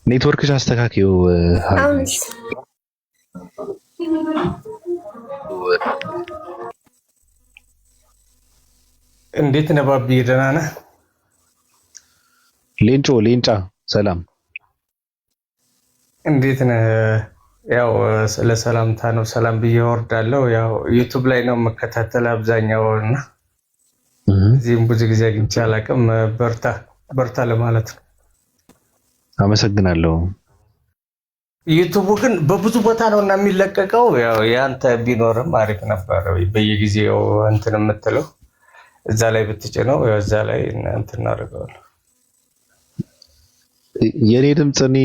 ኔትወርክሽ አስተካክዩ። እንዴት ነህ ባቢ? ደህና ነህ? ሌንጫ ሰላም፣ እንዴት ነህ? ያው ስለ ሰላምታ ነው ሰላም ብዬ ወርዳለሁ። ያው ዩቲዩብ ላይ ነው መከታተል አብዛኛው እና እዚህም ብዙ ጊዜ አግኝቼ አላውቅም። በርታ ለማለት ነው። አመሰግናለሁ። ዩቲዩቡ ግን በብዙ ቦታ ነው እና የሚለቀቀው። ያው ያንተ ቢኖርም አሪፍ ነበር በየጊዜው እንትን የምትለው እዛ ላይ ብትጭነው እዛ ላይ እንትን እናደርገዋለን። የኔ ድምፅ እኔ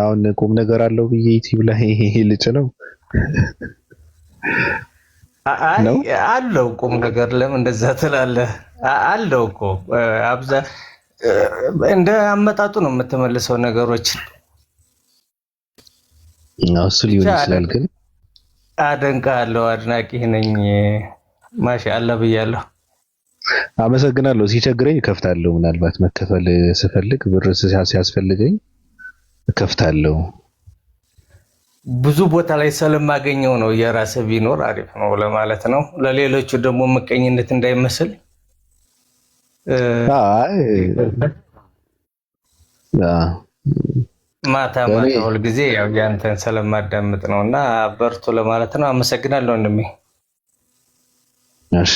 አሁን ቁም ነገር አለው ብዬ ዩቲዩብ ላይ ልጭነው አለው ቁም ነገር። ለምን እንደዛ ትላለህ? አለው እኮ እንደ አመጣጡ ነው የምትመልሰው ነገሮችን። እሱ ሊሆን ይችላል። ግን አደንቃለሁ፣ አድናቂ ነኝ። ማሻአላህ ብያለሁ። አመሰግናለሁ። ሲቸግረኝ እከፍታለሁ። ምናልባት መከፈል ስፈልግ ብር ሲያስፈልገኝ እከፍታለሁ። ብዙ ቦታ ላይ ስለማገኘው ነው። የራስህ ቢኖር አሪፍ ነው ለማለት ነው። ለሌሎቹ ደግሞ ምቀኝነት እንዳይመስል። ማታ ሁል ጊዜ ያው ያንተን ስለማዳምጥ ነው እና በርቱ ለማለት ነው። አመሰግናለሁ ወንድሜ። እሺ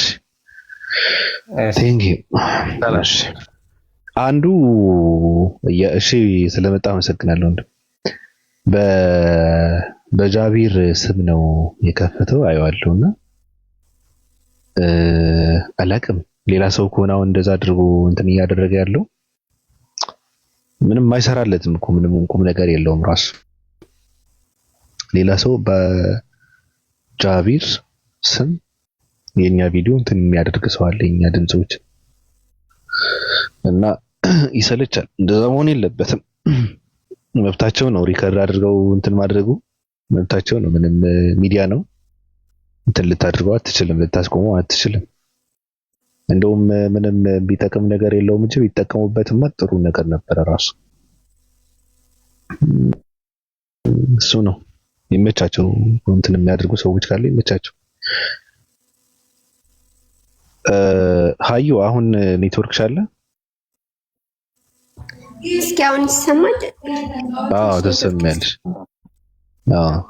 ቴንክ ዩ። እሺ አንዱ እሺ ስለመጣ አመሰግናለሁ ወንድም። በጃቢር ስም ነው የከፈተው አየዋለሁና አላቅም። ሌላ ሰው ከሆነ አሁን እንደዛ አድርጎ እንትን እያደረገ ያለው ምንም አይሰራለትም እኮ ምንም ቁም ነገር የለውም ራሱ። ሌላ ሰው በጃቢር ስም የኛ ቪዲዮ እንትን የሚያደርግ ሰው አለ፣ የኛ ድምጾች እና ይሰለቻል። እንደዛ መሆን የለበትም። መብታቸው ነው። ሪከርድ አድርገው እንትን ማድረጉ መብታቸው ነው። ምንም ሚዲያ ነው። እንትን ልታድርገው አትችልም፣ ልታስቆመው አትችልም። እንደውም ምንም ቢጠቅም ነገር የለውም እንጂ ቢጠቀሙበትማ ጥሩ ነገር ነበረ ራሱ። እሱ ነው ይመቻቸው። እንትን የሚያደርጉ ሰዎች ካሉ ይመቻቸው። ሀዩ አሁን ኔትወርክሽ አለ? እስኪ አሁን ይሰማል? አዎ ተሰማያለሽ። አዎ